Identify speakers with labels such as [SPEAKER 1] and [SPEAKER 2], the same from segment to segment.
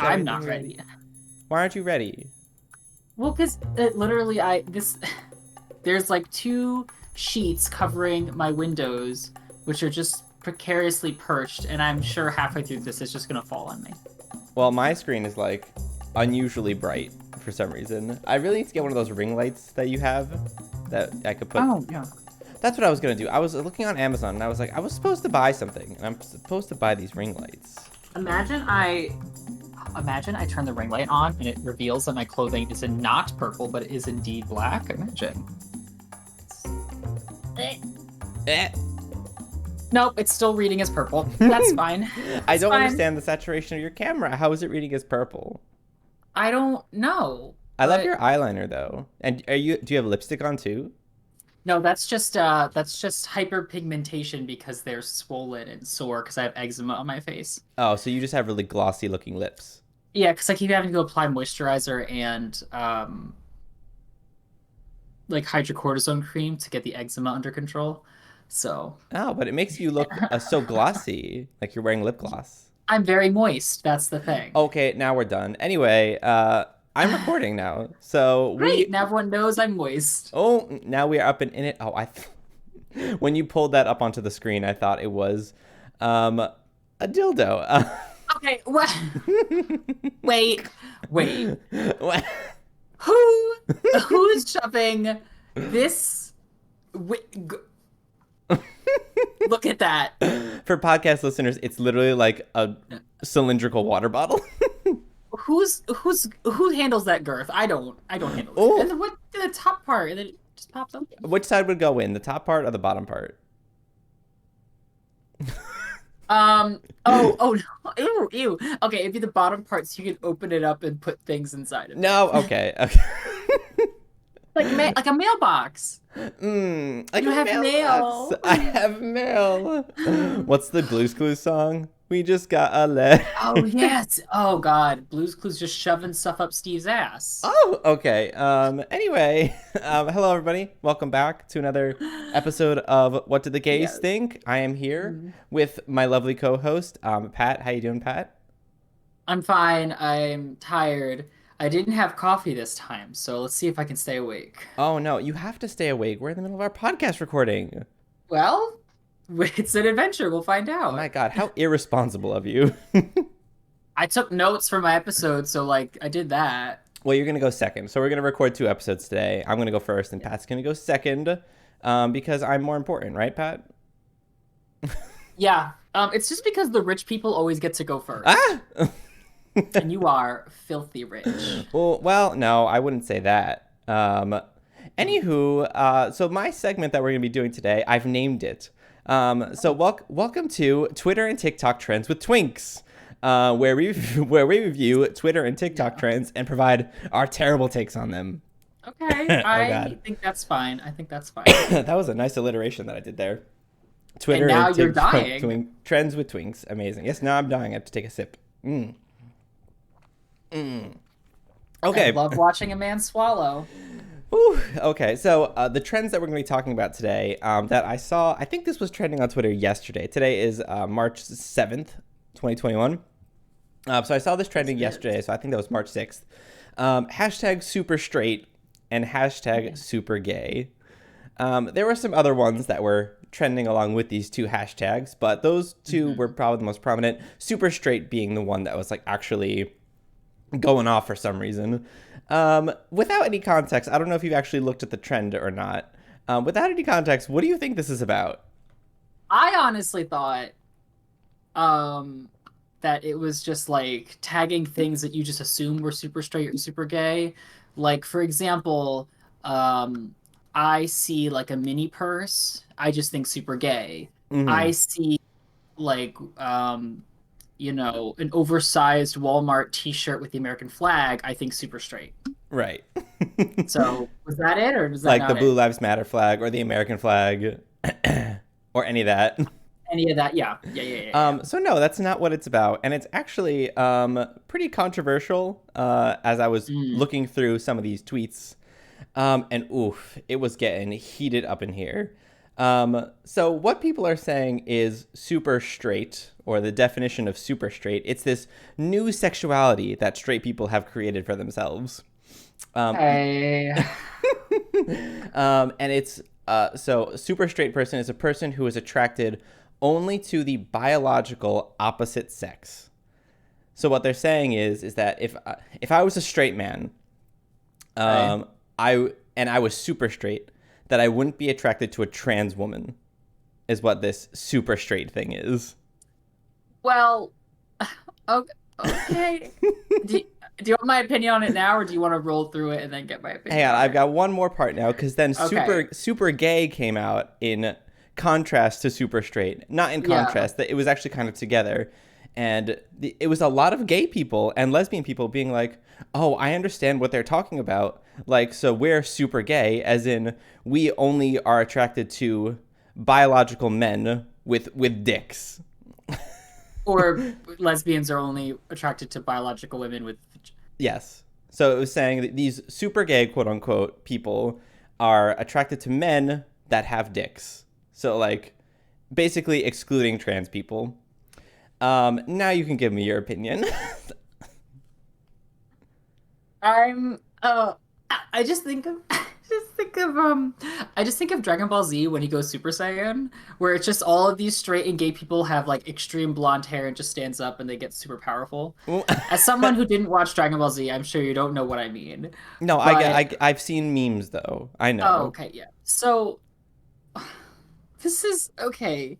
[SPEAKER 1] I'm
[SPEAKER 2] everything
[SPEAKER 1] not ready.
[SPEAKER 2] Why aren't you ready?
[SPEAKER 1] Well, because literally, there's like two sheets covering my windows, which are just precariously perched, and I'm sure halfway through this it's just gonna fall on me.
[SPEAKER 2] Well, my screen is like unusually bright for some reason. I really need to get one of those ring lights that you have that I could put.
[SPEAKER 1] Oh yeah.
[SPEAKER 2] That's what I was gonna do. I was looking on Amazon and I was like, I was supposed to buy something, and I'm supposed to buy these ring lights.
[SPEAKER 1] Imagine I turn the ring light on and it reveals that my clothing is not purple, but it is indeed black. Imagine.
[SPEAKER 2] Eh.
[SPEAKER 1] Nope, it's still reading as purple. That's fine.
[SPEAKER 2] I don't
[SPEAKER 1] fine.
[SPEAKER 2] understand the saturation of your camera. How is it reading as purple?
[SPEAKER 1] I don't know.
[SPEAKER 2] I love your eyeliner though. And do you have lipstick on too?
[SPEAKER 1] No, that's just hyperpigmentation because they're swollen and sore because I have eczema on my face.
[SPEAKER 2] Oh, so you just have really glossy looking lips.
[SPEAKER 1] Yeah, because I keep having to apply moisturizer and like hydrocortisone cream to get the eczema under control. So
[SPEAKER 2] Oh, but it makes you look so glossy, like you're wearing lip gloss.
[SPEAKER 1] I'm very moist. That's the thing.
[SPEAKER 2] Okay, now we're done. Anyway, I'm recording now, so
[SPEAKER 1] Great. Now everyone knows I'm moist.
[SPEAKER 2] Oh, now we are up and in it. Oh, when you pulled that up onto the screen, I thought it was a dildo.
[SPEAKER 1] Okay, what? Wait.
[SPEAKER 2] What?
[SPEAKER 1] Who's shoving this? Look at that.
[SPEAKER 2] For podcast listeners, it's literally like a cylindrical water bottle.
[SPEAKER 1] Who handles that girth? I don't handle
[SPEAKER 2] Oh.
[SPEAKER 1] it. And the top part, and then it just pops up.
[SPEAKER 2] Which side would go in, the top part or the bottom part?
[SPEAKER 1] Oh no. Ew. Okay, it'd be the bottom part so you can open it up and put things inside of it.
[SPEAKER 2] No, okay.
[SPEAKER 1] Like a mailbox.
[SPEAKER 2] Like
[SPEAKER 1] you
[SPEAKER 2] a
[SPEAKER 1] have mail.
[SPEAKER 2] I have mail. What's the Blue's Clues song? We just got a letter.
[SPEAKER 1] Oh yes. Oh god, Blue's Clues just shoving stuff up Steve's ass.
[SPEAKER 2] Oh, okay. Anyway, hello everybody. Welcome back to another episode of What Did the Gays Think? I am here with my lovely co-host, Pat. How you doing, Pat?
[SPEAKER 1] I'm fine. I'm tired. I didn't have coffee this time, so let's see if I can stay awake.
[SPEAKER 2] Oh no, you have to stay awake. We're in the middle of our podcast recording.
[SPEAKER 1] Well, it's an adventure. We'll find out.
[SPEAKER 2] Oh my god, how irresponsible of you.
[SPEAKER 1] I took notes for my episode, so like I did that.
[SPEAKER 2] Well, you're gonna go second. So we're gonna record 2 episodes today. I'm gonna go first, and Pat's gonna go second, because I'm more important, right, Pat?
[SPEAKER 1] Yeah. It's just because the rich people always get to go first.
[SPEAKER 2] Ah!
[SPEAKER 1] And you are filthy rich.
[SPEAKER 2] Well, no, I wouldn't say that. Anywho, so my segment that we're gonna be doing today, I've named it. So welcome to Twitter and TikTok Trends with Twinks, where we review Twitter and TikTok trends and provide our terrible takes on them.
[SPEAKER 1] Okay, I think that's fine.
[SPEAKER 2] That was a nice alliteration that I did there. Twitter
[SPEAKER 1] and now
[SPEAKER 2] and
[SPEAKER 1] you're
[SPEAKER 2] TikTok
[SPEAKER 1] dying.
[SPEAKER 2] Trends with Twinks, amazing. Yes, now I'm dying. I have to take a sip. Okay.
[SPEAKER 1] I love watching a man swallow.
[SPEAKER 2] Whew. Okay, so the trends that we're going to be talking about today that I saw, I think this was trending on Twitter yesterday. Today is March 7th, 2021. So I saw this trending yesterday, so I think that was March 6th. Hashtag super straight and hashtag super gay. There were some other ones that were trending along with these 2 hashtags, but those 2 were probably the most prominent. Super straight being the one that was like actually going off for some reason. Without any context, I don't know if you've actually looked at the trend or not. Without any context, what do you think this is about?
[SPEAKER 1] I honestly thought that it was just like tagging things that you just assume were super straight or super gay. Like, for example, I see like a mini purse, I just think super gay. I see like an oversized Walmart t-shirt with the American flag, I think super straight.
[SPEAKER 2] Right.
[SPEAKER 1] So was that it, or was that
[SPEAKER 2] like
[SPEAKER 1] not
[SPEAKER 2] the Blue
[SPEAKER 1] it?
[SPEAKER 2] Lives Matter flag or the American flag or any of that?
[SPEAKER 1] Any of that? Yeah.
[SPEAKER 2] So no, that's not what it's about, and it's actually pretty controversial. As I was looking through some of these tweets, and oof, it was getting heated up in here. So what people are saying is super straight, or the definition of super straight. It's this new sexuality that straight people have created for themselves. Um,
[SPEAKER 1] I
[SPEAKER 2] and it's so a super straight person is a person who is attracted only to the biological opposite sex. So what they're saying is that if I was a straight man,
[SPEAKER 1] I
[SPEAKER 2] um, I was super straight, that I wouldn't be attracted to a trans woman, is what this super straight thing is.
[SPEAKER 1] well, okay. Do you, do you want my opinion on it now, or do you want to roll through it and then get my
[SPEAKER 2] Hang
[SPEAKER 1] opinion
[SPEAKER 2] on,
[SPEAKER 1] on
[SPEAKER 2] I've
[SPEAKER 1] it?
[SPEAKER 2] got one more part now, because then
[SPEAKER 1] Okay.
[SPEAKER 2] super gay came out in contrast to super straight. Not in
[SPEAKER 1] Yeah.
[SPEAKER 2] contrast, that it was actually kind of together. And it was a lot of gay people and lesbian people being like, oh, I understand what they're talking about. Like, so we're super gay, as in we only are attracted to biological men with dicks.
[SPEAKER 1] Or lesbians are only attracted to biological women with.
[SPEAKER 2] Yes. So it was saying that these super gay, quote unquote, people are attracted to men that have dicks. So, like, basically excluding trans people. Now you can give me your opinion.
[SPEAKER 1] I'm I just think of I just think of Dragon Ball Z when he goes Super Saiyan, where it's just all of these straight and gay people have like extreme blonde hair and just stands up and they get super powerful. As someone who didn't watch Dragon Ball Z, I'm sure you don't know what I mean.
[SPEAKER 2] No,
[SPEAKER 1] But
[SPEAKER 2] I've seen memes though. I
[SPEAKER 1] oh,
[SPEAKER 2] know.
[SPEAKER 1] okay, yeah. So this is okay.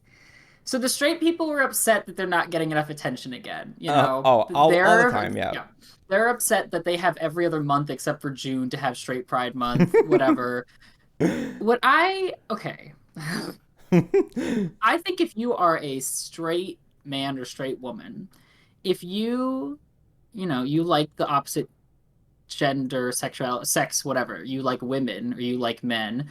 [SPEAKER 1] So the straight people were upset that they're not getting enough attention again.
[SPEAKER 2] All the time, yeah.
[SPEAKER 1] Yeah, they're upset that they have every other month except for June to have straight Pride Month, whatever. Okay. I think if you are a straight man or straight woman, if you like the opposite gender, sex, whatever, you like women or you like men,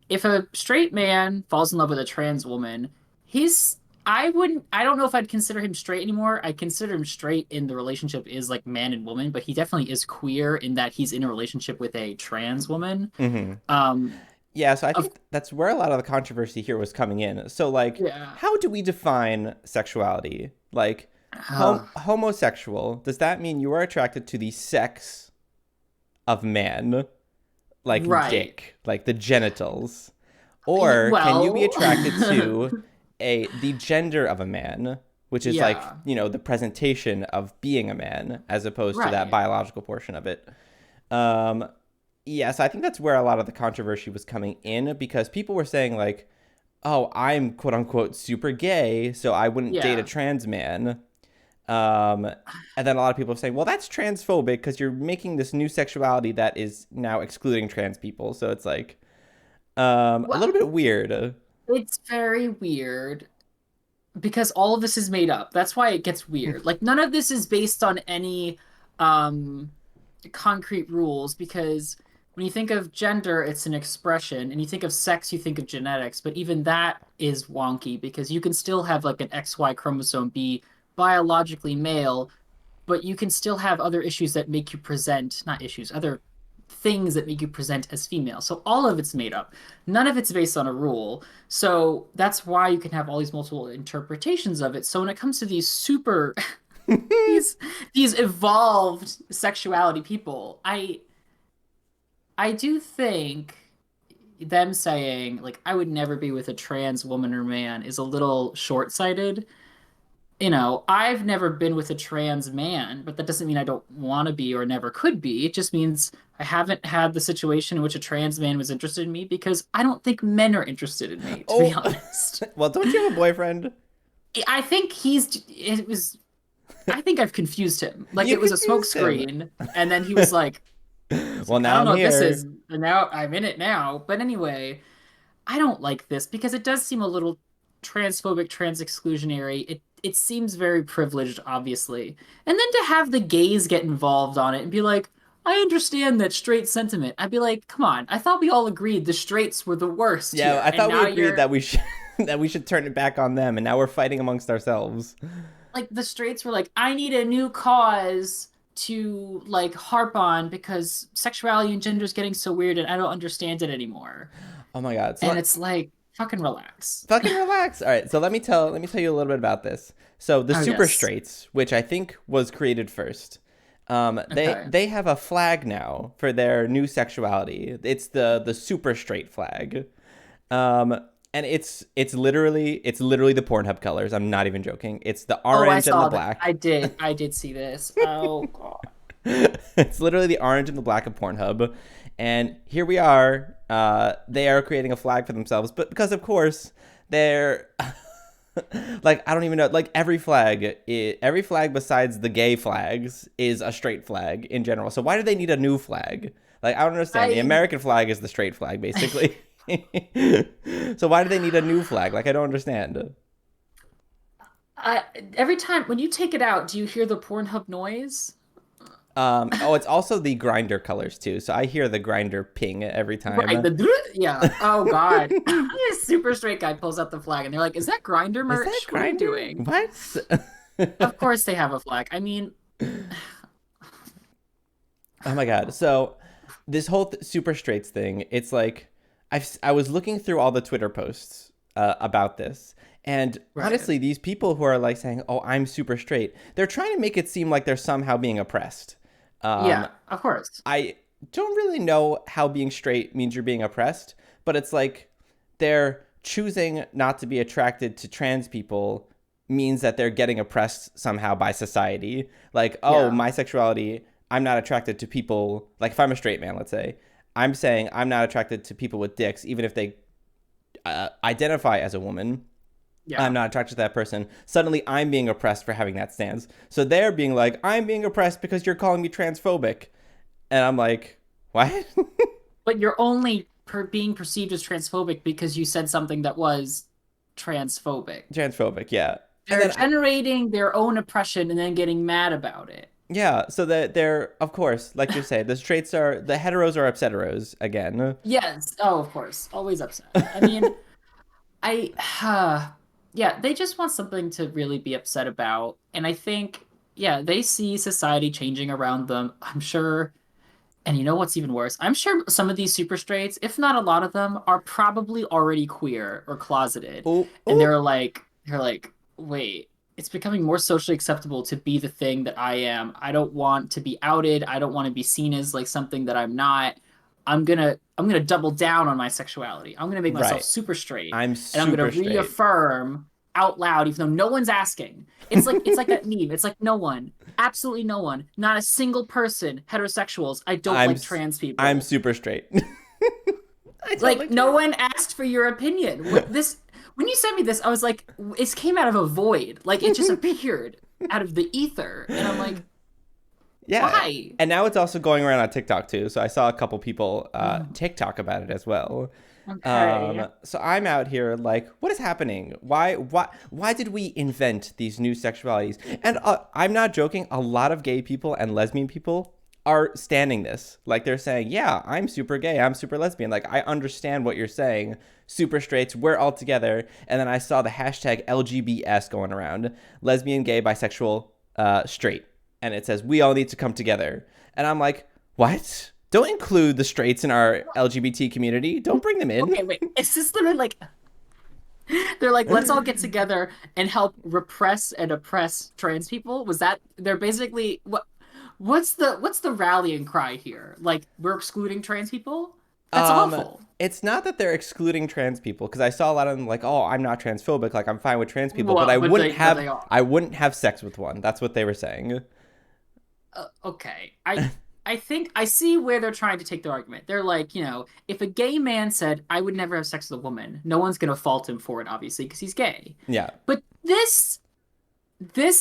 [SPEAKER 1] if a straight man falls in love with a trans woman, he's I don't know if I'd consider him straight anymore. I consider him straight in the relationship is like man and woman, but he definitely is queer in that he's in a relationship with a trans woman.
[SPEAKER 2] Hmm.
[SPEAKER 1] Um
[SPEAKER 2] Yeah, so I
[SPEAKER 1] of
[SPEAKER 2] think that's where a lot of the controversy here was coming in. So, like,
[SPEAKER 1] yeah.
[SPEAKER 2] how do we define sexuality? Like,
[SPEAKER 1] Uh,
[SPEAKER 2] homosexual, does that mean you are attracted to the sex of man, like
[SPEAKER 1] right.
[SPEAKER 2] dick, like the genitals? Or can you be
[SPEAKER 1] Well,
[SPEAKER 2] attracted to the gender of a man, which is like,
[SPEAKER 1] yeah.
[SPEAKER 2] the presentation of being a man as opposed to that
[SPEAKER 1] Right.
[SPEAKER 2] biological portion of it? Um, yes, I think that's where a lot of the controversy was coming in, because people were saying like, "Oh, I'm quote unquote super gay, so I wouldn't date a
[SPEAKER 1] Yeah.
[SPEAKER 2] trans man." Um, and then a lot of people are saying, "Well, that's transphobic because you're making this new sexuality that is now excluding trans people." So it's like a
[SPEAKER 1] Well,
[SPEAKER 2] little bit weird.
[SPEAKER 1] it's very weird because all of this is made up. That's why it gets weird. Like none of this is based on any um concrete rules because when you think of gender, it's an expression, and you think of sex, you think of genetics, but even that is wonky because you can still have like an XY chromosome be biologically male, but you can still have other issues that make you present, not issues, other things that make you present as female. So all of it's made up. None of it's based on a rule. So that's why you can have all these multiple interpretations of it. So when it comes to these super these these evolved sexuality people, I do think them saying like I would never be with a trans woman or man is a little short-sighted. I've never been with a trans man, but that doesn't mean I don't want to be or never could be. It just means I haven't had the situation in which a trans man was interested in me because I don't think men are interested in me, to be
[SPEAKER 2] Oh,
[SPEAKER 1] honest.
[SPEAKER 2] well, don't you have a boyfriend?
[SPEAKER 1] I think it was, I think I've confused him. Like
[SPEAKER 2] You
[SPEAKER 1] it was a smoke
[SPEAKER 2] confused him.
[SPEAKER 1] screen, and then he was like,
[SPEAKER 2] Well,
[SPEAKER 1] I
[SPEAKER 2] now
[SPEAKER 1] don't
[SPEAKER 2] I'm
[SPEAKER 1] know what this
[SPEAKER 2] here.
[SPEAKER 1] is. And now I'm in it now. But anyway, I don't like this because it does seem a little transphobic, trans exclusionary. It seems very privileged, obviously. And then to have the gays get involved on it and be like, I understand that straight sentiment. I'd be like, come on, I thought we all agreed the straights were the worst
[SPEAKER 2] Yeah,
[SPEAKER 1] here.
[SPEAKER 2] I
[SPEAKER 1] And
[SPEAKER 2] thought we
[SPEAKER 1] now
[SPEAKER 2] agreed
[SPEAKER 1] you're
[SPEAKER 2] that we should that we should turn it back on them, and now we're fighting amongst ourselves.
[SPEAKER 1] like the straights were like, I need a new cause to like harp on because sexuality and gender is getting so weird and I don't understand it anymore.
[SPEAKER 2] Oh my god!
[SPEAKER 1] And it's like, Fucking relax.
[SPEAKER 2] Fucking relax. All right, so let me tell you a little bit about this. So the
[SPEAKER 1] Oh
[SPEAKER 2] super
[SPEAKER 1] yes.
[SPEAKER 2] straights, which I think was created first, they
[SPEAKER 1] Okay.
[SPEAKER 2] they have a flag now for their new sexuality. It's the super straight flag. Um, and it's literally the Pornhub colors. I'm not even joking. It's the
[SPEAKER 1] Oh, I
[SPEAKER 2] orange and the
[SPEAKER 1] saw that.
[SPEAKER 2] black.
[SPEAKER 1] I did see this. Oh god.
[SPEAKER 2] It's literally the orange and the black of Pornhub. And here we are. They are creating a flag for themselves, but because of course they're like I don't even know. Like every flag besides the gay flags is a straight flag in general. So why do they need a new flag? Like I don't understand. The
[SPEAKER 1] I
[SPEAKER 2] American flag is the straight flag, basically. So why do they need a new flag? Like I don't understand.
[SPEAKER 1] I every time when you take it out, do you hear the Pornhub noise?
[SPEAKER 2] Oh, it's also the grinder colors too. So I hear the grinder ping every
[SPEAKER 1] Right,
[SPEAKER 2] time.
[SPEAKER 1] the yeah. Oh god. This super straight guy pulls out the flag and they're like, "Is that grinder
[SPEAKER 2] Is that
[SPEAKER 1] merch? What are you
[SPEAKER 2] grinder?
[SPEAKER 1] doing?"
[SPEAKER 2] What?
[SPEAKER 1] Of course they have a flag. I mean,
[SPEAKER 2] Oh my god. So this whole super straights thing, it's like I was looking through all the Twitter posts about this, and
[SPEAKER 1] right.
[SPEAKER 2] honestly, these people who are like saying, "Oh, I'm super straight," they're trying to make it seem like they're somehow being oppressed. Um,
[SPEAKER 1] Yeah, of course.
[SPEAKER 2] I don't really know how being straight means you're being oppressed, but it's like they're choosing not to be attracted to trans people means that they're getting oppressed somehow by society. Like, oh,
[SPEAKER 1] Yeah.
[SPEAKER 2] my sexuality, I'm not attracted to people. Like, if I'm a straight man, let's say, I'm saying I'm not attracted to people with dicks, even if they identify as a woman. I'm
[SPEAKER 1] Yeah.
[SPEAKER 2] not attracted to that person. Suddenly, I'm being oppressed for having that stance. So they're being like, I'm being oppressed because you're calling me transphobic. And I'm like, what?
[SPEAKER 1] But you're only being perceived as transphobic because you said something that was transphobic.
[SPEAKER 2] Transphobic, yeah. And
[SPEAKER 1] They're
[SPEAKER 2] then,
[SPEAKER 1] generating their own oppression and then getting mad about it.
[SPEAKER 2] yeah, so that they're, of course, like you say, the heteros are upsetteros again.
[SPEAKER 1] Yes. Oh, of course. Always upset. I mean, I, yeah, they just want something to really be upset about. And I think, yeah, they see society changing around them. I'm sure. And you know what's even worse? I'm sure some of these super straights, if not a lot of them, are probably already queer or closeted.
[SPEAKER 2] Oh,
[SPEAKER 1] And
[SPEAKER 2] oh,
[SPEAKER 1] they're like, wait, it's becoming more socially acceptable to be the thing that I am. I don't want to be outed. I don't want to be seen as like something that I'm not. I'm gonna double down on my sexuality. I'm gonna make myself
[SPEAKER 2] right.
[SPEAKER 1] super straight
[SPEAKER 2] I'm
[SPEAKER 1] and I'm gonna
[SPEAKER 2] super straight.
[SPEAKER 1] reaffirm out loud, even though no one's asking. It's like that meme. It's like no one. Absolutely no one. Not a single person. Heterosexuals. I don't
[SPEAKER 2] I'm
[SPEAKER 1] like
[SPEAKER 2] s-
[SPEAKER 1] trans
[SPEAKER 2] I'm
[SPEAKER 1] people.
[SPEAKER 2] super straight. I don't
[SPEAKER 1] Like
[SPEAKER 2] like
[SPEAKER 1] no
[SPEAKER 2] trans.
[SPEAKER 1] one asked for your opinion. This when you sent me this, I was like, it came out of a void. Like it just appeared out of the ether, and I'm like,
[SPEAKER 2] Yeah.
[SPEAKER 1] why?
[SPEAKER 2] And now it's also going around on TikTok too. So I saw a couple people
[SPEAKER 1] Oh,
[SPEAKER 2] TikTok about it as well.
[SPEAKER 1] okay.
[SPEAKER 2] So I'm out here like, what is happening? Why did we invent these new sexualities? And I'm not joking. A lot of gay people and lesbian people are standing this. Like they're saying, yeah, I'm super gay. I'm super lesbian. Like I understand what you're saying. Super straights, we're all together. And then I saw the hashtag LGBS going around: lesbian, gay, bisexual, straight, and it says we all need to come together. And I'm like, what? Don't include the straights in our LGBT community. Don't bring them in.
[SPEAKER 1] Okay, wait. Is this literally like they're like, let's all get together and help repress and oppress trans people? Was that they're basically what's the rallying cry here? Like we're excluding trans people? That's
[SPEAKER 2] um,
[SPEAKER 1] awful.
[SPEAKER 2] it's not that they're excluding trans people because I saw a lot of them like, oh, I'm not transphobic, like I'm fine with trans people, but
[SPEAKER 1] Well, but they are.
[SPEAKER 2] I wouldn't have sex with one. That's what they were saying.
[SPEAKER 1] Okay. I think I see where they're trying to take their argument. They're like, if a gay man said, I would never have sex with a woman, no one's going to fault him for it, obviously, because he's gay.
[SPEAKER 2] Yeah.
[SPEAKER 1] But this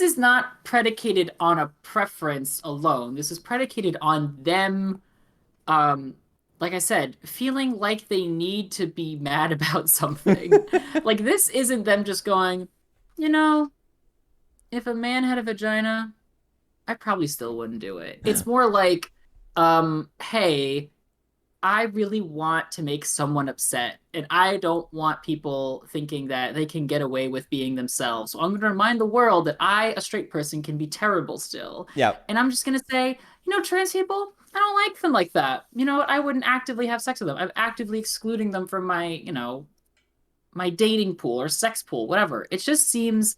[SPEAKER 1] is not predicated on a preference alone. This is predicated on them, um, like I said, feeling like they need to be mad about something. Like this isn't them just going, you know, if a man had a vagina, I probably still wouldn't do it. It's more like, hey, I really want to make someone upset, and I don't want people thinking that they can get away with being themselves. So I'm going to remind the world that I, a straight person, can be terrible still.
[SPEAKER 2] Yeah.
[SPEAKER 1] And I'm just going to say, trans people, I don't like them like that. You know what? I wouldn't actively have sex with them. I'm actively excluding them from my, my dating pool or sex pool, whatever. It just seems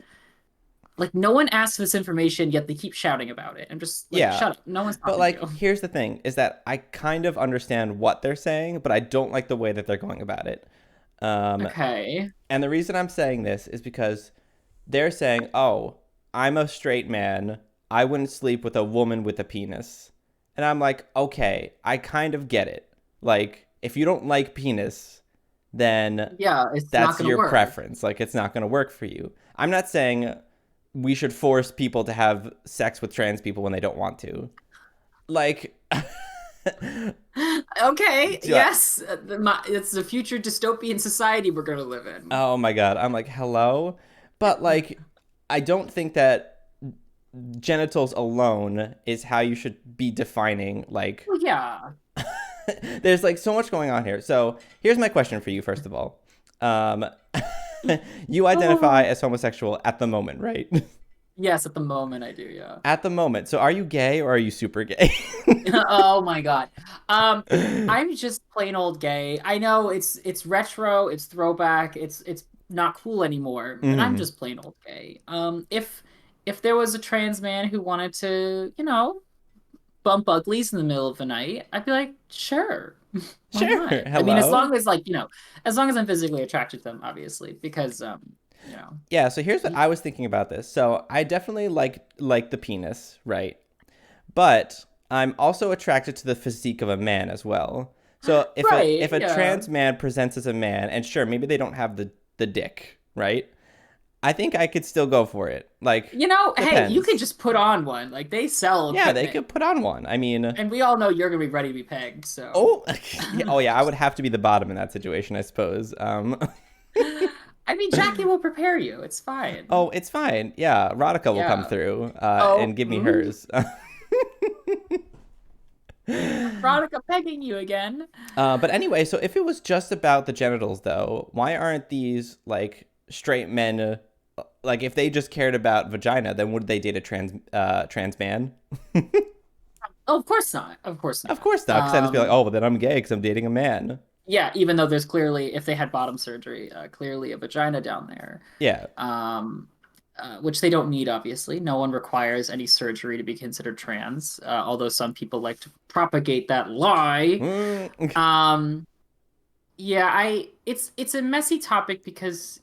[SPEAKER 1] like no one asked for this information, yet they keep shouting about it. I'm just like,
[SPEAKER 2] Yeah.
[SPEAKER 1] shut up. No one's
[SPEAKER 2] But
[SPEAKER 1] talking to
[SPEAKER 2] like
[SPEAKER 1] you.
[SPEAKER 2] here's the thing is that I kind of understand what they're saying, but I don't like the way that they're going about it. Um
[SPEAKER 1] Okay.
[SPEAKER 2] and the reason I'm saying this is because they're saying, "Oh, I'm a straight man. I wouldn't sleep with a woman with a penis." And I'm like, "Okay, I kind of get it. Like if you don't like penis, then
[SPEAKER 1] Yeah, it's not
[SPEAKER 2] that's
[SPEAKER 1] gonna
[SPEAKER 2] your
[SPEAKER 1] work.
[SPEAKER 2] preference. Like it's not going to work for you." I'm not saying we should force people to have sex with trans people when they don't want to. Like
[SPEAKER 1] Okay,
[SPEAKER 2] do I,
[SPEAKER 1] yes, it's the future dystopian society we're gonna live in.
[SPEAKER 2] oh my god, I'm like, "Hello?" But like I don't think that genitals alone is how you should be defining like
[SPEAKER 1] Well, yeah.
[SPEAKER 2] there's like so much going on here. So here's my question for you first of all. um you identify
[SPEAKER 1] Oh,
[SPEAKER 2] as homosexual at the moment, right?
[SPEAKER 1] yes, at the moment I do, yeah.
[SPEAKER 2] At the moment. So are you gay or are you super gay?
[SPEAKER 1] Oh my God. Um, I'm just plain old gay. I know it's retro, it's throwback, it's not cool anymore, but I'm
[SPEAKER 2] Mm.
[SPEAKER 1] just plain old gay. If there was a trans man who wanted to, bump uglies in the middle of the night, I'd be like, sure. Why
[SPEAKER 2] Sure.
[SPEAKER 1] not? I mean, as
[SPEAKER 2] Hello.
[SPEAKER 1] long as like, as long as I'm physically attracted to them, obviously, because you know.
[SPEAKER 2] Yeah, so here's what I was thinking about this. So I definitely like the penis, right? But I'm also attracted to the physique of a man as well. So
[SPEAKER 1] Right,
[SPEAKER 2] if a
[SPEAKER 1] yeah.
[SPEAKER 2] trans man presents as a man, and sure, maybe they don't have the dick, right? I think I could still go for it. Like,
[SPEAKER 1] Hey, you could
[SPEAKER 2] depends.
[SPEAKER 1] just put on one. Like they sell
[SPEAKER 2] Yeah, they
[SPEAKER 1] equipment.
[SPEAKER 2] could put on one. I mean,
[SPEAKER 1] And we all know you're gonna be ready to be pegged, so
[SPEAKER 2] oh, yeah, oh yeah, I would have to be the bottom in that situation, I suppose.
[SPEAKER 1] I mean Jackie will prepare you. It's fine.
[SPEAKER 2] Oh, it's fine. Yeah, Radhika will come
[SPEAKER 1] Yeah.
[SPEAKER 2] through
[SPEAKER 1] Oh,
[SPEAKER 2] and give me hers.
[SPEAKER 1] Veronica pegging you again.
[SPEAKER 2] But anyway, so if it was just about the genitals, though, why aren't these like straight men? Like, if they just cared about vagina, then would they date a trans man?
[SPEAKER 1] Oh, of course not. Of course
[SPEAKER 2] Of
[SPEAKER 1] not.
[SPEAKER 2] course not, because I'd just be like, oh, well, then I'm gay because I'm dating a man.
[SPEAKER 1] Yeah, even though there's clearly, if they had bottom surgery, clearly a vagina down there,
[SPEAKER 2] Yeah.
[SPEAKER 1] um, which they don't need, obviously. No one requires any surgery to be considered trans, although some people like to propagate that lie.
[SPEAKER 2] Mm,
[SPEAKER 1] Um, yeah, it's a messy topic because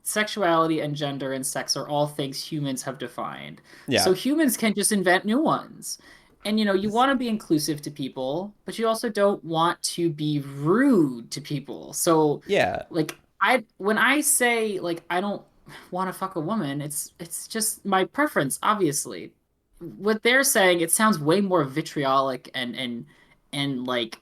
[SPEAKER 1] sexuality and gender and sex are all things humans have defined.
[SPEAKER 2] yeah.
[SPEAKER 1] So humans can just invent new ones. And you want to be inclusive to people, but you also don't want to be rude to people. So
[SPEAKER 2] Yeah.
[SPEAKER 1] like I when I say like I don't want to fuck a woman, it's just my preference, obviously. What they're saying, it sounds way more vitriolic and like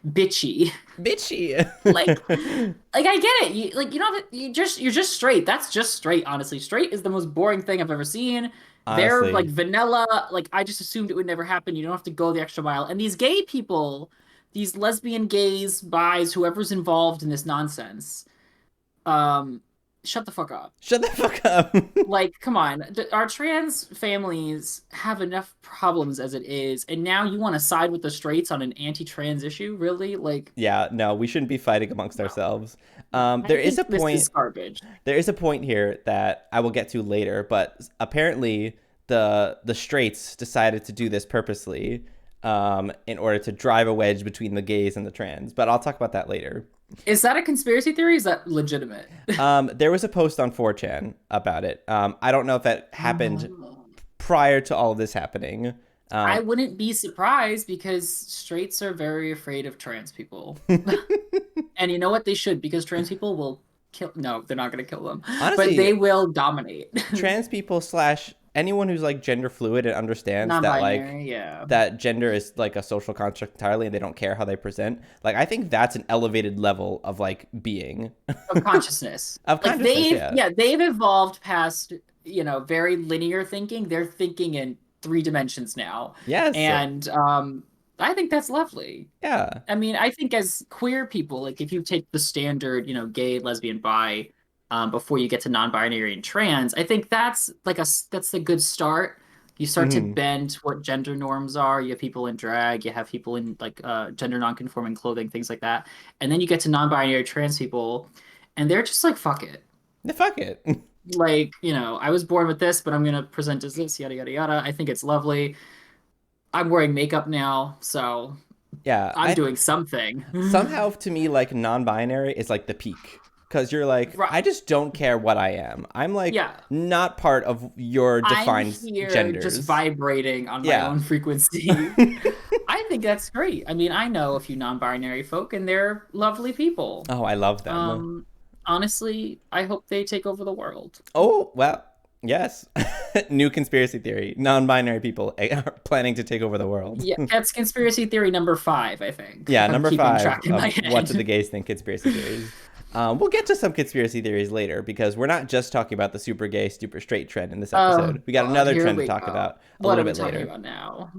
[SPEAKER 1] bitchy.
[SPEAKER 2] Bitchy.
[SPEAKER 1] Like I get it. You don't have to, you're just straight. That's just straight, honestly. Straight is the most boring thing I've ever seen. They're like
[SPEAKER 2] Honestly.
[SPEAKER 1] vanilla. Like I just assumed it would never happen. You don't have to go the extra mile. And these gay people, these lesbian gays, bis, whoever's involved in this nonsense, um, shut the fuck up.
[SPEAKER 2] Shut the fuck up.
[SPEAKER 1] Like, come on. Our trans families have enough problems as it is, and now you want to side with the straights on an anti-trans issue? Really? Like,
[SPEAKER 2] Yeah, no, we shouldn't be fighting amongst
[SPEAKER 1] no.
[SPEAKER 2] ourselves.
[SPEAKER 1] I think this is garbage.
[SPEAKER 2] There is a point here that I will get to later, but apparently the straights decided to do this purposely in order to drive a wedge between the gays and the trans. But I'll talk about that later.
[SPEAKER 1] Is that a conspiracy theory? Is that legitimate?
[SPEAKER 2] There was a post on 4chan about it. I don't know if that happened
[SPEAKER 1] Oh.
[SPEAKER 2] prior to all of this happening.
[SPEAKER 1] I
[SPEAKER 2] Um,
[SPEAKER 1] wouldn't be surprised because straights are very afraid of trans people. And you know what? They should, because trans people will kill. No, they're not going to kill them, but
[SPEAKER 2] honestly,
[SPEAKER 1] they will dominate.
[SPEAKER 2] trans people slash anyone who's like gender fluid and understands that like
[SPEAKER 1] Non-binary, yeah.
[SPEAKER 2] that gender is like a social construct entirely and they don't care how they present, like I think that's an elevated level of like being
[SPEAKER 1] Of consciousness.
[SPEAKER 2] of
[SPEAKER 1] Like
[SPEAKER 2] consciousness. Yeah.
[SPEAKER 1] they've evolved past, very linear thinking. They're thinking in three dimensions now.
[SPEAKER 2] Yes.
[SPEAKER 1] And I think that's lovely.
[SPEAKER 2] Yeah.
[SPEAKER 1] I mean, I think as queer people, like if you take the standard, gay, lesbian, bi, before you get to non-binary and trans, I think that's that's a good start. You start to
[SPEAKER 2] Hmm.
[SPEAKER 1] bend what gender norms are. You have people in drag, you have people in like gender non-conforming clothing, things like that. And then you get to non-binary trans people. and they're just like, fuck it.
[SPEAKER 2] Yeah, fuck it.
[SPEAKER 1] Like, I was born with this, but I'm gonna present as this, yada yada yada. I think it's lovely. I'm wearing makeup now, so
[SPEAKER 2] Yeah,
[SPEAKER 1] I'm
[SPEAKER 2] I
[SPEAKER 1] doing something.
[SPEAKER 2] somehow to me like non-binary is like the peak because you're like
[SPEAKER 1] Right.
[SPEAKER 2] I just don't care what I am. I'm like
[SPEAKER 1] Yeah.
[SPEAKER 2] not part of your
[SPEAKER 1] I'm
[SPEAKER 2] defined
[SPEAKER 1] here just
[SPEAKER 2] genders.
[SPEAKER 1] vibrating on my
[SPEAKER 2] Yeah.
[SPEAKER 1] own frequency. I think that's great. I mean, I know a few non-binary folk and they're lovely people.
[SPEAKER 2] Oh, I love them.
[SPEAKER 1] Um, Honestly, I hope they take over the world.
[SPEAKER 2] Oh, well, yes. New conspiracy theory. Non-binary people are planning to take over the world.
[SPEAKER 1] Yeah, that's conspiracy theory number 5, I think,
[SPEAKER 2] Yeah,
[SPEAKER 1] if I'm
[SPEAKER 2] number
[SPEAKER 1] keeping
[SPEAKER 2] 5
[SPEAKER 1] track in my
[SPEAKER 2] of what do the
[SPEAKER 1] head.
[SPEAKER 2] gays think conspiracy theories. We'll get to some conspiracy theories later because we're not just talking about the super gay, super straight trend in this
[SPEAKER 1] Oh
[SPEAKER 2] episode. We got
[SPEAKER 1] God,
[SPEAKER 2] another
[SPEAKER 1] here
[SPEAKER 2] trend to
[SPEAKER 1] we
[SPEAKER 2] talk
[SPEAKER 1] go.
[SPEAKER 2] about a
[SPEAKER 1] What
[SPEAKER 2] little
[SPEAKER 1] are we
[SPEAKER 2] bit
[SPEAKER 1] talking
[SPEAKER 2] later.
[SPEAKER 1] about now?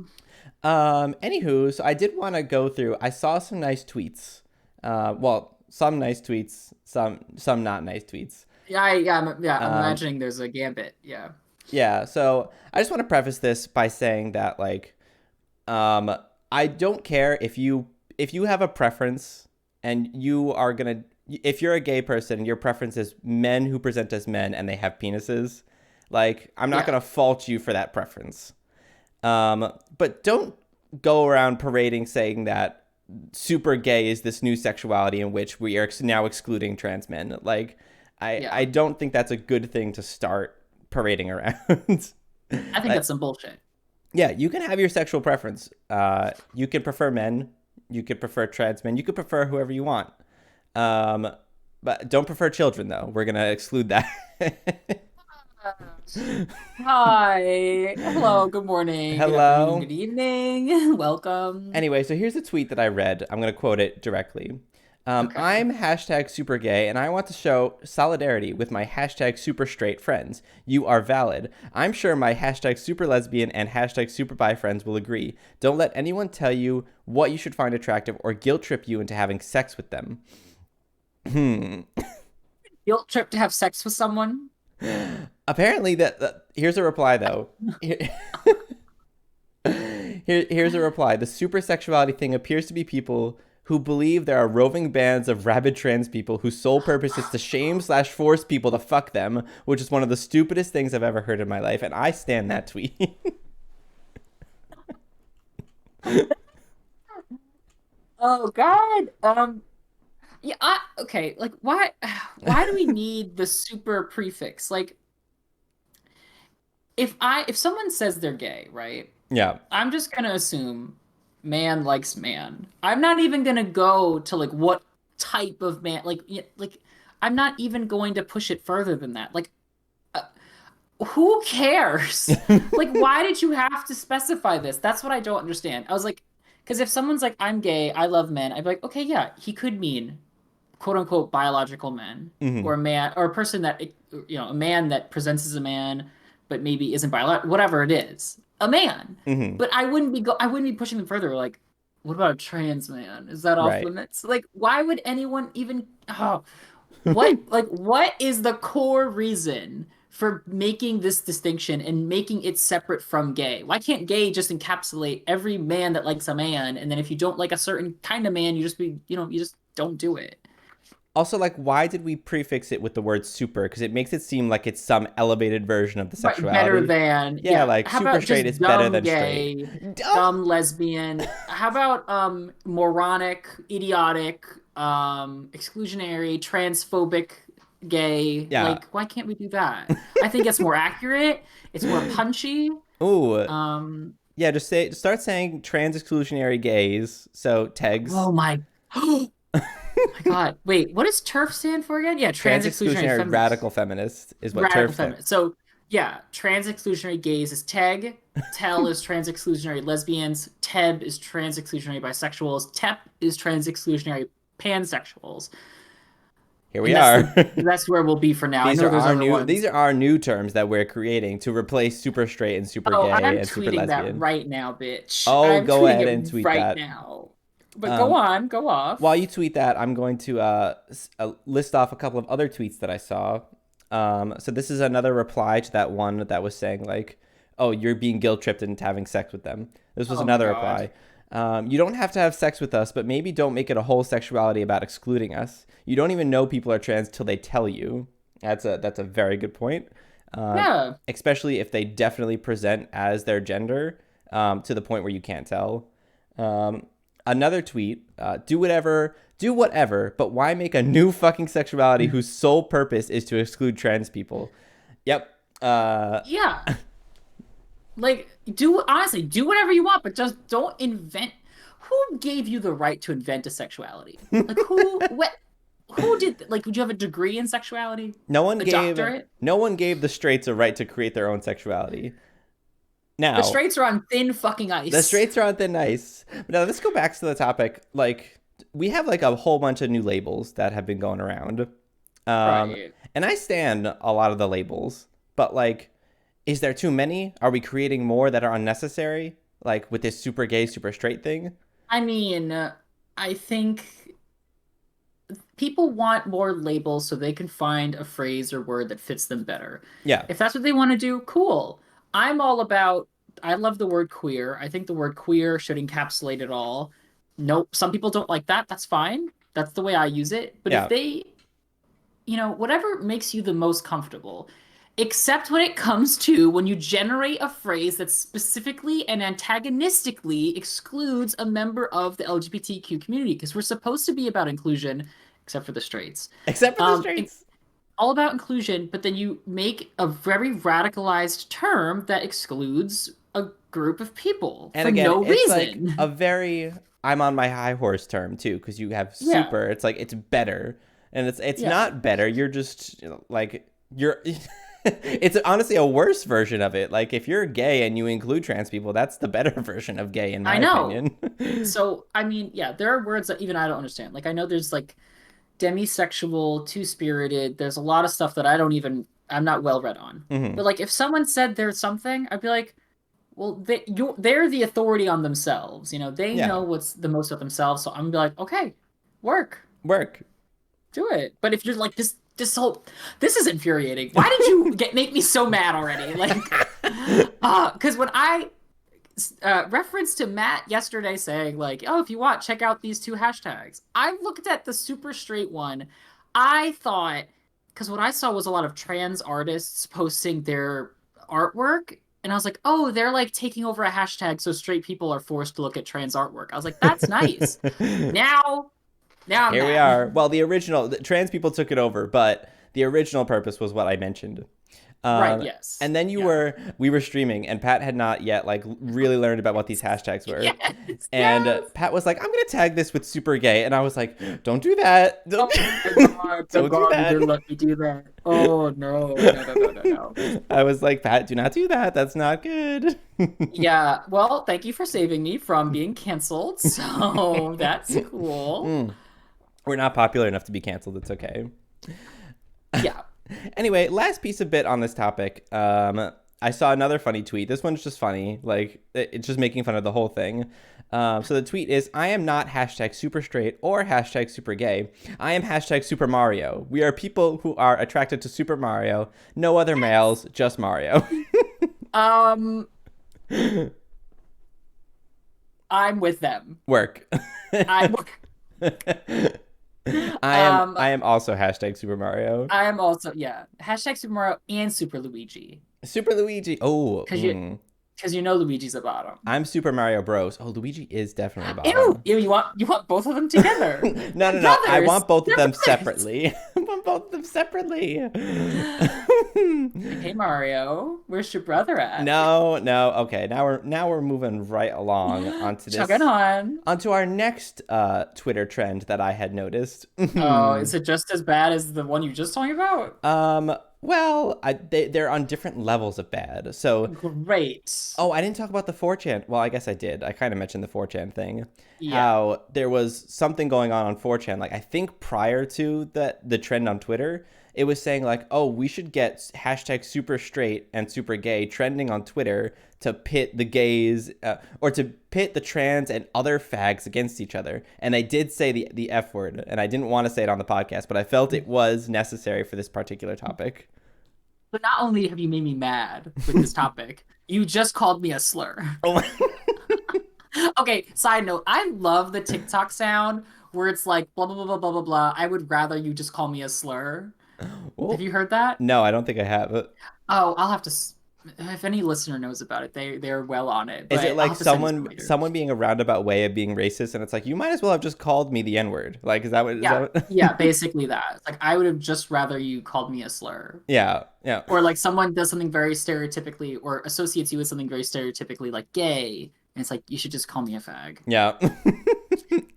[SPEAKER 2] Anywho, so I did want to go through. I saw some nice tweets. Well, some nice tweets, some not nice tweets.
[SPEAKER 1] Yeah, I'm
[SPEAKER 2] Um,
[SPEAKER 1] imagining there's a gambit. Yeah.
[SPEAKER 2] yeah, so I just want to preface this by saying that like um, I don't care if you have a preference and you are gonna if you're a gay person and your preference is men who present as men and they have penises, like I'm not
[SPEAKER 1] Yeah.
[SPEAKER 2] gonna fault you for that preference. But don't go around parading saying that super gay is this new sexuality in which we are now excluding trans men. Like, I
[SPEAKER 1] Yeah.
[SPEAKER 2] don't think that's a good thing to start parading around.
[SPEAKER 1] I think
[SPEAKER 2] Like,
[SPEAKER 1] that's some bullshit.
[SPEAKER 2] yeah, you can have your sexual preference. You can prefer men. You could prefer trans men. You could prefer whoever you want. Um, but don't prefer children, though. We're going to exclude that.
[SPEAKER 1] Hi. Hello. Good morning. Good afternoon.
[SPEAKER 2] Hello.
[SPEAKER 1] Good evening. Welcome.
[SPEAKER 2] Anyway, so here's a tweet that I read. I'm going to quote it directly.
[SPEAKER 1] Okay.
[SPEAKER 2] I'm hashtag super gay and I want to show solidarity with my hashtag super straight friends. You are valid. I'm sure my hashtag super lesbian and hashtag super bi friends will agree. Don't let anyone tell you what you should find attractive or guilt trip you into having sex with them.
[SPEAKER 1] Guilt trip to have sex with someone?
[SPEAKER 2] Apparently, here's a reply though. Here's a reply. The supersexuality thing appears to be people who believe there are roving bands of rabid trans people whose sole purpose is to shame/force people to fuck them, which is one of the stupidest things I've ever heard in my life, and I stand that tweet.
[SPEAKER 1] Oh God. Yeah, okay. Like why do we need the super prefix? Like if someone says they're gay, right?
[SPEAKER 2] Yeah.
[SPEAKER 1] I'm just gonna assume man likes man. I'm not even gonna go to like what type of man, like I'm not even going to push it further than that. Like, uh, who cares? Like, why did you have to specify this? That's what I don't understand. I was like, because if someone's like, I'm gay, I love men, I'd be like, okay, yeah, he could mean quote unquote biological men or
[SPEAKER 2] Hmm.
[SPEAKER 1] a man or a person that a man that presents as a man but maybe isn't biological, whatever it is, a man.
[SPEAKER 2] Hmm.
[SPEAKER 1] But I wouldn't be pushing them further. Like, what about a trans man? Is that off
[SPEAKER 2] Right.
[SPEAKER 1] limits? Like, why would anyone even? Oh, what is the core reason for making this distinction and making it separate from gay? Why can't gay just encapsulate every man that likes a man, and then if you don't like a certain kind of man, you just don't do it.
[SPEAKER 2] Also, like, why did we prefix it with the word super? Because it makes it seem like it's some elevated version of the
[SPEAKER 1] Right, better
[SPEAKER 2] sexuality.
[SPEAKER 1] than,
[SPEAKER 2] Yeah,
[SPEAKER 1] yeah.
[SPEAKER 2] like
[SPEAKER 1] How
[SPEAKER 2] super
[SPEAKER 1] about
[SPEAKER 2] straight
[SPEAKER 1] just
[SPEAKER 2] is better
[SPEAKER 1] dumb
[SPEAKER 2] than straight.
[SPEAKER 1] gay,
[SPEAKER 2] Dumb.
[SPEAKER 1] dumb lesbian? How about moronic, idiotic, exclusionary, transphobic gay?
[SPEAKER 2] Yeah.
[SPEAKER 1] Like, why can't we do that? I think it's more accurate, it's more punchy.
[SPEAKER 2] Ooh.
[SPEAKER 1] Um,
[SPEAKER 2] Yeah, just start saying trans exclusionary gays. So tags.
[SPEAKER 1] oh my, oh my God. Wait, what does TERF stand for again? Yeah,
[SPEAKER 2] Trans
[SPEAKER 1] trans exclusionary
[SPEAKER 2] exclusionary
[SPEAKER 1] feminist.
[SPEAKER 2] radical feminist is what
[SPEAKER 1] Radical
[SPEAKER 2] TERF stands.
[SPEAKER 1] feminist. So yeah, trans exclusionary gays is TEG. TEL is trans exclusionary lesbians. TEB is trans exclusionary bisexuals. TEP is trans exclusionary pansexuals.
[SPEAKER 2] Here we
[SPEAKER 1] And
[SPEAKER 2] are.
[SPEAKER 1] that's where we'll be for now. I
[SPEAKER 2] These
[SPEAKER 1] know
[SPEAKER 2] are
[SPEAKER 1] there's
[SPEAKER 2] our
[SPEAKER 1] other
[SPEAKER 2] new
[SPEAKER 1] ones.
[SPEAKER 2] these are our new terms that we're creating to replace super straight and super
[SPEAKER 1] Oh,
[SPEAKER 2] gay
[SPEAKER 1] I'm
[SPEAKER 2] and super
[SPEAKER 1] tweeting that
[SPEAKER 2] lesbian.
[SPEAKER 1] right now, bitch.
[SPEAKER 2] Oh,
[SPEAKER 1] I'm
[SPEAKER 2] go
[SPEAKER 1] tweeting
[SPEAKER 2] ahead and
[SPEAKER 1] it
[SPEAKER 2] tweet
[SPEAKER 1] right
[SPEAKER 2] that.
[SPEAKER 1] now. But go
[SPEAKER 2] Um,
[SPEAKER 1] on, go
[SPEAKER 2] while
[SPEAKER 1] off.
[SPEAKER 2] you tweet that, I'm going to list off a couple of other tweets that I saw. So this is another reply to that one that was saying like, "Oh, you're being guilt tripped into having sex with them." This was
[SPEAKER 1] Oh my
[SPEAKER 2] another
[SPEAKER 1] God.
[SPEAKER 2] reply. You don't have to have sex with us, but maybe don't make it a whole sexuality about excluding us. You don't even know people are trans till they tell you. That's a very good point.
[SPEAKER 1] Yeah.
[SPEAKER 2] Especially if they definitely present as their gender, to the point where you can't tell. Another tweet: do whatever, but why make a new fucking sexuality whose sole purpose is to exclude trans people? Yep.
[SPEAKER 1] Yeah. Like, honestly, do whatever you want, but just don't invent. Who gave you the right to invent a sexuality? Like, who did, like, would you have a degree in sexuality?
[SPEAKER 2] No one
[SPEAKER 1] A
[SPEAKER 2] gave
[SPEAKER 1] doctorate?
[SPEAKER 2] no one gave the straights a right to create their own sexuality.
[SPEAKER 1] The
[SPEAKER 2] Now,
[SPEAKER 1] straights are on thin fucking
[SPEAKER 2] the
[SPEAKER 1] ice.
[SPEAKER 2] straights are on thin ice. But now let's go back to the topic. Like, we have like a whole bunch of new labels that have been going around. Um,
[SPEAKER 1] Right.
[SPEAKER 2] and I stand a lot of the labels, but like, is there too many? Are we creating more that are unnecessary? Like with this super gay, super straight thing?
[SPEAKER 1] I mean, I think people want more labels so they can find a phrase or word that fits them better.
[SPEAKER 2] Yeah.
[SPEAKER 1] If that's what they want to do, cool. I'm all about, I love the word queer. I think the word queer should encapsulate it all. Nope, some people don't like that. That's fine. That's the way I use it. But if
[SPEAKER 2] Yeah.
[SPEAKER 1] they, whatever makes you the most comfortable, except when it comes to when you generate a phrase that specifically and antagonistically excludes a member of the LGBTQ community, because we're supposed to be about inclusion, except for the straights.
[SPEAKER 2] Except for the
[SPEAKER 1] Um,
[SPEAKER 2] straights.
[SPEAKER 1] all about inclusion, but then you make a very radicalized term that excludes a group of people
[SPEAKER 2] And
[SPEAKER 1] for
[SPEAKER 2] again,
[SPEAKER 1] no
[SPEAKER 2] it's like
[SPEAKER 1] reason.
[SPEAKER 2] a very I'm on my high horse term too, because you have
[SPEAKER 1] Yeah,
[SPEAKER 2] super. It's like it's better, and it's
[SPEAKER 1] yeah.
[SPEAKER 2] not better. You're just like you're. It's honestly a worse version of it. Like if you're gay and you include trans people, that's the better version of gay, in my
[SPEAKER 1] I know.
[SPEAKER 2] opinion.
[SPEAKER 1] So, I mean, yeah, there are words that even I don't understand. Like, I know there's like demisexual, two-spirited. There's a lot of stuff that I'm not well read on.
[SPEAKER 2] Hmm.
[SPEAKER 1] But like, if someone said there's something, I'd be like, well, they're the authority on themselves. They
[SPEAKER 2] Yeah,
[SPEAKER 1] know what's the most of themselves. So I'm gonna be like, okay, work,
[SPEAKER 2] work.
[SPEAKER 1] do it. But if you're like this is infuriating. Why did you make me so mad already? Like, because when I reference to Matt yesterday saying like, "Oh, if you want, check out these two hashtags." I looked at the super straight one. I thought because what I saw was a lot of trans artists posting their artwork, and I was like, "Oh, they're like taking over a hashtag so straight people are forced to look at trans artwork." I was like, "That's nice." Now, now I'm
[SPEAKER 2] Here we
[SPEAKER 1] mad.
[SPEAKER 2] are. Well, the trans people took it over, but the original purpose was what I mentioned.
[SPEAKER 1] Right?
[SPEAKER 2] Um,
[SPEAKER 1] Yes.
[SPEAKER 2] and then
[SPEAKER 1] Yeah.
[SPEAKER 2] we were streaming, and Pat had not yet like really learned about what these hashtags were.
[SPEAKER 1] Yes.
[SPEAKER 2] And
[SPEAKER 1] Yes.
[SPEAKER 2] Pat was like, "I'm gonna tag this with super gay," and I was like, "Don't do that! Don't,
[SPEAKER 1] Oh my God. Thank
[SPEAKER 2] don't do
[SPEAKER 1] God you
[SPEAKER 2] that!"
[SPEAKER 1] didn't let me do that. Oh no. No, no, no, no, no.
[SPEAKER 2] I was like, "Pat, do not do that. That's not good."
[SPEAKER 1] Yeah, well, thank you for saving me from being canceled. So that's cool.
[SPEAKER 2] Mm, we're not popular enough to be canceled. It's okay.
[SPEAKER 1] Yeah.
[SPEAKER 2] Anyway, last piece of bit on this topic. I saw another funny tweet. This one's just funny. Like, it's just making fun of the whole thing. So the tweet is, I am not hashtag super straight or hashtag super gay. I am hashtag Super Mario. We are people who are attracted to Super Mario. No other males, just Mario.
[SPEAKER 1] Um, I'm with them.
[SPEAKER 2] Work.
[SPEAKER 1] I'm um
[SPEAKER 2] I am also hashtag Super Mario.
[SPEAKER 1] I am also, yeah. Hashtag Super Mario and Super Luigi.
[SPEAKER 2] Super Luigi. Oh,
[SPEAKER 1] Cause you know Luigi's a bottom.
[SPEAKER 2] I'm Super Mario Bros. Oh, Luigi is definitely
[SPEAKER 1] Ew,
[SPEAKER 2] bottom.
[SPEAKER 1] ew, you want both of them together.
[SPEAKER 2] No,
[SPEAKER 1] They're
[SPEAKER 2] no, no. I
[SPEAKER 1] brothers.
[SPEAKER 2] want both of
[SPEAKER 1] They're
[SPEAKER 2] them
[SPEAKER 1] brothers.
[SPEAKER 2] separately. I want both of them separately.
[SPEAKER 1] Like, hey Mario, where's your brother at?
[SPEAKER 2] No, no. Okay, now we're moving right along
[SPEAKER 1] Chugging on.
[SPEAKER 2] onto our next Twitter trend that I had noticed.
[SPEAKER 1] Oh, is it just as bad as the one you just told me about?
[SPEAKER 2] Well, they're on different levels of bad. So,
[SPEAKER 1] Great.
[SPEAKER 2] oh, I didn't talk about the 4chan. Well, I guess I did. I kind of mentioned the 4chan thing.
[SPEAKER 1] Yeah.
[SPEAKER 2] How there was something going on 4chan. Like I think prior to the trend on Twitter, it was saying like, oh, we should get hashtag super straight and super gay trending on Twitter to pit the gays or to pit the trans and other fags against each other. And they did say the F word, and I didn't want to say it on the podcast, but I felt it was necessary for this particular topic.
[SPEAKER 1] But not only have you made me mad with this topic, you just called me a slur.
[SPEAKER 2] Oh my.
[SPEAKER 1] Okay, side note, I love the TikTok sound where it's like blah blah blah blah blah blah blah. I would rather you just call me a slur. Have
[SPEAKER 2] Well,
[SPEAKER 1] you heard that?
[SPEAKER 2] no, I don't think I have it.
[SPEAKER 1] Oh, I'll have to if any listener knows about it, they're well on it,
[SPEAKER 2] Is it
[SPEAKER 1] but I'll
[SPEAKER 2] like
[SPEAKER 1] have to send you some later.
[SPEAKER 2] someone being a roundabout way of being racist, and it's like you might as well have just called me the N word? Like, is
[SPEAKER 1] Yeah.
[SPEAKER 2] that what?
[SPEAKER 1] Yeah, basically that. It's like I would have just rather you called me a slur.
[SPEAKER 2] Yeah, yeah,
[SPEAKER 1] Or like someone does something very stereotypically or associates you with something very stereotypically like gay, and it's like you should just call me a fag.
[SPEAKER 2] yeah.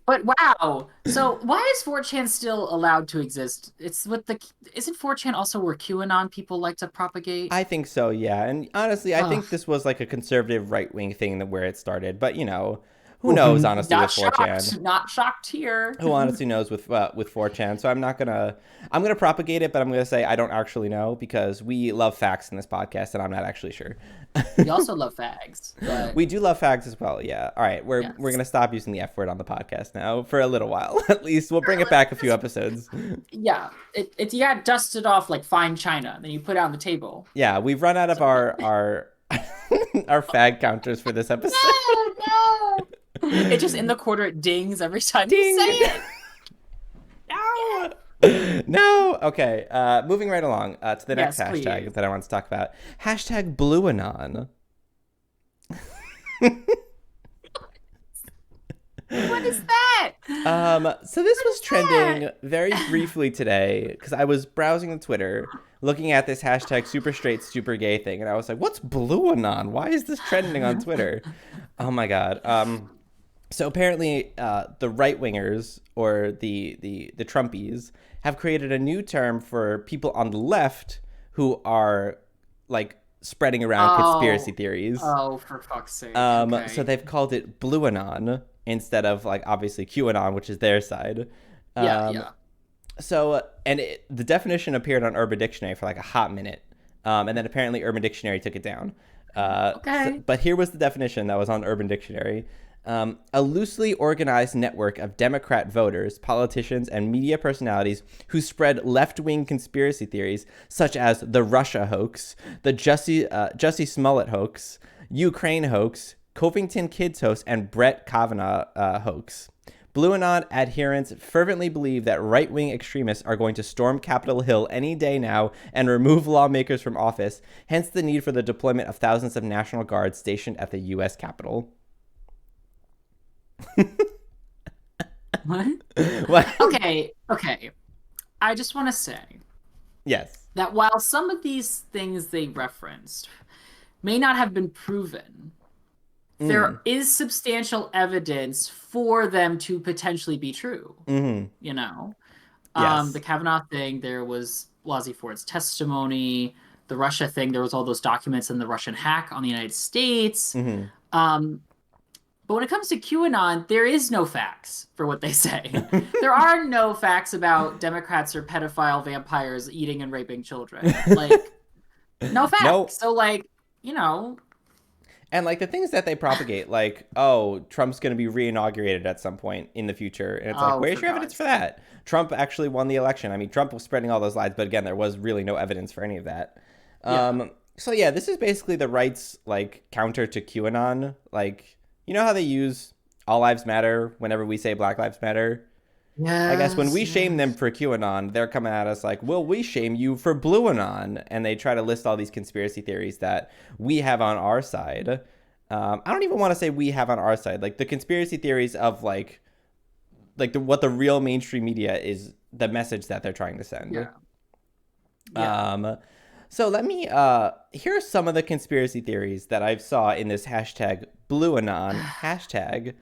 [SPEAKER 1] But wow. So why is 4chan still allowed to exist? It's with the isn't 4chan also where QAnon people like to propagate?
[SPEAKER 2] I think so, yeah. And honestly, I think
[SPEAKER 1] Ugh.
[SPEAKER 2] this was like a conservative right wing thing that where it started. But who knows? Honestly,
[SPEAKER 1] Not
[SPEAKER 2] with 4chan,
[SPEAKER 1] shocked. Not shocked here.
[SPEAKER 2] who honestly knows with 4chan? So I'm gonna propagate it, but I'm gonna say I don't actually know because we love facts in this podcast, and I'm not actually sure.
[SPEAKER 1] We also love fags, but
[SPEAKER 2] We do love facts as well. Yeah. All right, we're
[SPEAKER 1] yes.
[SPEAKER 2] gonna stop using the F word on the podcast now for a little while. At least we'll bring it back a few episodes.
[SPEAKER 1] Yeah, it's you got dusted off like fine china, then you put it on the table.
[SPEAKER 2] Yeah, we've run out of
[SPEAKER 1] So
[SPEAKER 2] our our fag counters for this episode.
[SPEAKER 1] no, no. It just in the quarter it dings every time you say
[SPEAKER 2] Ding.
[SPEAKER 1] it.
[SPEAKER 2] No. No. Okay. Moving right along to the next
[SPEAKER 1] Yes,
[SPEAKER 2] hashtag
[SPEAKER 1] please.
[SPEAKER 2] that I want to talk about. Hashtag Blue Anon.
[SPEAKER 1] What is that?
[SPEAKER 2] So this
[SPEAKER 1] What
[SPEAKER 2] was
[SPEAKER 1] is that?
[SPEAKER 2] trending very briefly today because I was browsing the Twitter, looking at this hashtag super straight, super gay thing, and I was like, "What's Blue Anon? Why is this trending on Twitter?" Oh my god. So apparently, the right wingers or the Trumpies have created a new term for people on the left who are like spreading around conspiracy
[SPEAKER 1] Oh,
[SPEAKER 2] theories.
[SPEAKER 1] oh, for fuck's sake.
[SPEAKER 2] So
[SPEAKER 1] Okay.
[SPEAKER 2] they've called it Blue Anon instead of like obviously QAnon, which is their side.
[SPEAKER 1] Yeah,
[SPEAKER 2] Um,
[SPEAKER 1] yeah.
[SPEAKER 2] the definition appeared on Urban Dictionary for like a hot minute, and then apparently Urban Dictionary took it down.
[SPEAKER 1] Okay.
[SPEAKER 2] But here was the definition that was on Urban Dictionary. A loosely organized network of Democrat voters, politicians, and media personalities who spread left-wing conspiracy theories such as the Russia hoax, the Jussie Smollett hoax, Ukraine hoax, Covington Kids hoax, and Brett Kavanaugh hoax. Blue Anon adherents fervently believe that right-wing extremists are going to storm Capitol Hill any day now and remove lawmakers from office, hence the need for the deployment of thousands of National Guards stationed at the U.S. Capitol.
[SPEAKER 1] What?
[SPEAKER 2] What?
[SPEAKER 1] Okay, okay. I just want to say
[SPEAKER 2] Yes.
[SPEAKER 1] that while some of these things they referenced may not have been proven,
[SPEAKER 2] Mm.
[SPEAKER 1] there is substantial evidence for them to potentially be true.
[SPEAKER 2] Mm-hmm.
[SPEAKER 1] You know, the
[SPEAKER 2] Yes.
[SPEAKER 1] Kavanaugh thing, there was Blasey Ford's testimony. The Russia thing, there was all those documents in the Russian hack on the United States.
[SPEAKER 2] Mm-hmm.
[SPEAKER 1] Um, but when it comes to QAnon, there is no facts for what they say. There are no facts about Democrats or pedophile vampires eating and raping children. Like, no
[SPEAKER 2] No.
[SPEAKER 1] facts. So, like, you know,
[SPEAKER 2] And like the things that they propagate, like, oh, Trump's going to be reinaugurated at some point in the future. And it's like,
[SPEAKER 1] oh,
[SPEAKER 2] where's
[SPEAKER 1] for
[SPEAKER 2] your evidence
[SPEAKER 1] God's
[SPEAKER 2] for
[SPEAKER 1] sake.
[SPEAKER 2] that? Trump actually won the election. I mean, Trump was spreading all those lies, but again, there was really no evidence for any of that.
[SPEAKER 1] Yeah.
[SPEAKER 2] So yeah, this is basically the right's like counter to QAnon. Like, you know how they use all lives matter whenever we say Black Lives Matter? I guess when
[SPEAKER 1] Yes,
[SPEAKER 2] we shame them
[SPEAKER 1] yes.
[SPEAKER 2] for QAnon, they're coming at us like, well, we shame you for Blue Anon. And they try to list all these conspiracy theories that we have on our side. I don't even want to say we have on our side. Like the conspiracy theories of what the real mainstream media is, the message that they're trying to send.
[SPEAKER 1] Yeah. Yeah.
[SPEAKER 2] So let me, here are some of the conspiracy theories that I saw in this hashtag Blue Anon hashtag.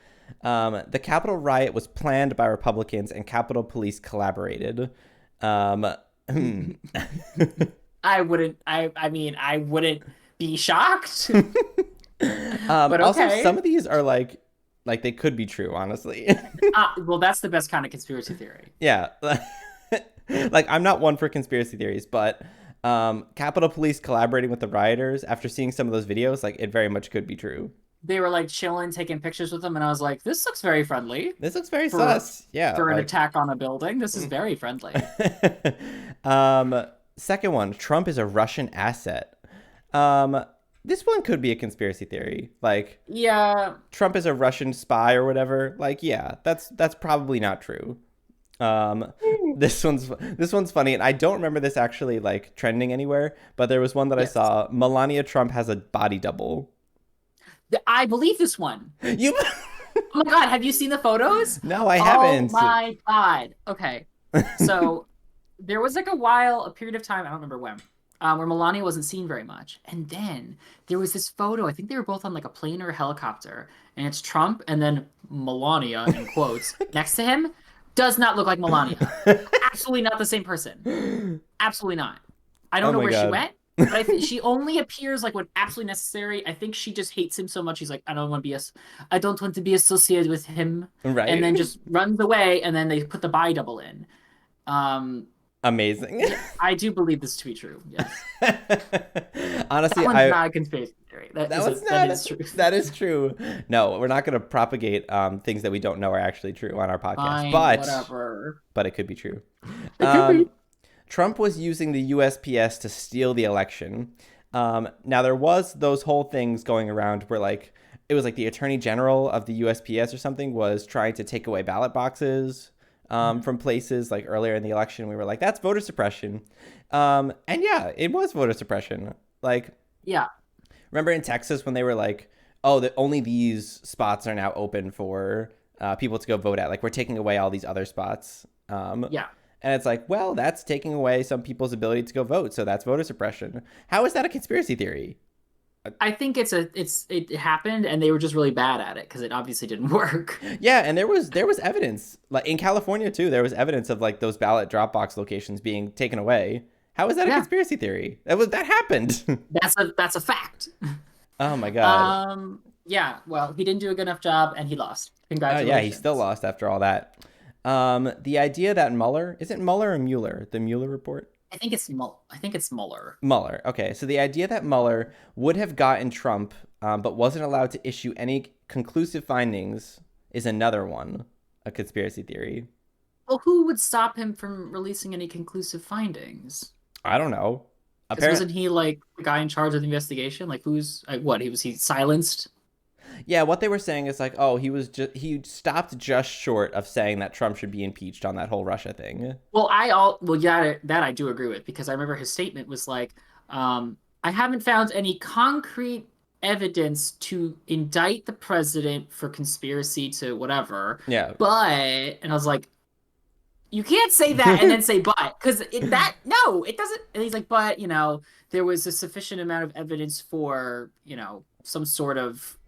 [SPEAKER 2] The Capitol riot was planned by Republicans and Capitol Police collaborated. Hmm.
[SPEAKER 1] I mean, I wouldn't be shocked. But
[SPEAKER 2] Also,
[SPEAKER 1] okay.
[SPEAKER 2] some of these are like they could be true, honestly.
[SPEAKER 1] Well, that's the best kind of conspiracy theory.
[SPEAKER 2] Yeah. Like I'm not one for conspiracy theories, but Capitol Police collaborating with the rioters after seeing some of those videos, like it very much could be true.
[SPEAKER 1] They were like chilling, taking pictures with them, and I was like, "This looks very friendly
[SPEAKER 2] This looks very
[SPEAKER 1] for
[SPEAKER 2] sus. Yeah,
[SPEAKER 1] for an
[SPEAKER 2] like
[SPEAKER 1] attack on a building. This is very friendly."
[SPEAKER 2] second one, Trump is a Russian asset. Um This one could be a conspiracy theory. Like
[SPEAKER 1] Yeah.
[SPEAKER 2] Trump is a Russian spy or whatever. Like, yeah, that's probably not true. Um, this one's funny, and I don't remember this actually like trending anywhere, but there was one that I
[SPEAKER 1] Yes.
[SPEAKER 2] saw. Melania Trump has a body double.
[SPEAKER 1] I believe this one.
[SPEAKER 2] You?
[SPEAKER 1] Oh my God, have you seen the photos?
[SPEAKER 2] No, I
[SPEAKER 1] Oh
[SPEAKER 2] haven't.
[SPEAKER 1] my God. Okay. So there was like a period of time, I don't remember when, where Melania wasn't seen very much. And then there was this photo, I think they were both on like a plane or a helicopter, and it's Trump and then Melania in quotes next to him. Does not look like Melania. Absolutely not the same person. Absolutely not. I
[SPEAKER 2] Oh
[SPEAKER 1] don't know
[SPEAKER 2] my
[SPEAKER 1] where she
[SPEAKER 2] god.
[SPEAKER 1] went, but she only appears like when absolutely necessary. I think she just hates him so much. She's like, I don't want to be associated with him, and then
[SPEAKER 2] Right?
[SPEAKER 1] just runs away. And then they put the body double in. Um,
[SPEAKER 2] Amazing.
[SPEAKER 1] yeah, I do believe this to be true. Yes, that
[SPEAKER 2] Honestly,
[SPEAKER 1] one's
[SPEAKER 2] I
[SPEAKER 1] not a conspiracy theory.
[SPEAKER 2] that was
[SPEAKER 1] That
[SPEAKER 2] not
[SPEAKER 1] is true.
[SPEAKER 2] that is true. No, we're not going to propagate things that we don't know are actually true on our podcast,
[SPEAKER 1] Fine,
[SPEAKER 2] but
[SPEAKER 1] whatever.
[SPEAKER 2] it could be true.
[SPEAKER 1] It could
[SPEAKER 2] Um,
[SPEAKER 1] be.
[SPEAKER 2] Trump was using the USPS to steal the election. Now there was those whole things going around where like it was like the attorney general of the USPS or something was trying to take away ballot boxes
[SPEAKER 1] Mhm.
[SPEAKER 2] from places like earlier in the election. We were like, that's voter suppression. And yeah, it was voter suppression. Like,
[SPEAKER 1] Yeah,
[SPEAKER 2] remember in Texas when they were like, oh, only these spots are now open for people to go vote at. Like, we're taking away all these other spots.
[SPEAKER 1] yeah.
[SPEAKER 2] And it's like, well, that's taking away some people's ability to go vote. So that's voter suppression. How is that a conspiracy theory?
[SPEAKER 1] I think it happened, and they were just really bad at it because it obviously didn't work.
[SPEAKER 2] Yeah, and there was evidence like in California too. There was evidence of like those ballot drop box locations being taken away. How is that a
[SPEAKER 1] Yeah,
[SPEAKER 2] conspiracy theory? That happened.
[SPEAKER 1] that's a fact.
[SPEAKER 2] Oh my god.
[SPEAKER 1] Yeah, well, he didn't do a good enough job and he lost.
[SPEAKER 2] Yeah, he still
[SPEAKER 1] Congratulations.
[SPEAKER 2] lost after all that. The idea that Mueller, is it Mueller or Mueller? The Mueller report?
[SPEAKER 1] I think it's Mueller.
[SPEAKER 2] Mueller. Okay, so the idea that Mueller would have gotten Trump, but wasn't allowed to issue any conclusive findings is another one, a conspiracy theory.
[SPEAKER 1] Well, who would stop him from releasing any conclusive findings?
[SPEAKER 2] I don't know.
[SPEAKER 1] Because
[SPEAKER 2] Apparently,
[SPEAKER 1] wasn't he like the guy in charge of the investigation? Like who's like what? He silenced?
[SPEAKER 2] yeah. What they were saying is like, oh, he stopped just short of saying that Trump should be impeached on that whole Russia thing.
[SPEAKER 1] Well, yeah, that I do agree with because I remember his statement was like, I haven't found any concrete evidence to indict the president for conspiracy to whatever,
[SPEAKER 2] Yeah.
[SPEAKER 1] but and I was like, you can't say that and then say but because no, it doesn't. And he's like, but there was a sufficient amount of evidence for some sort of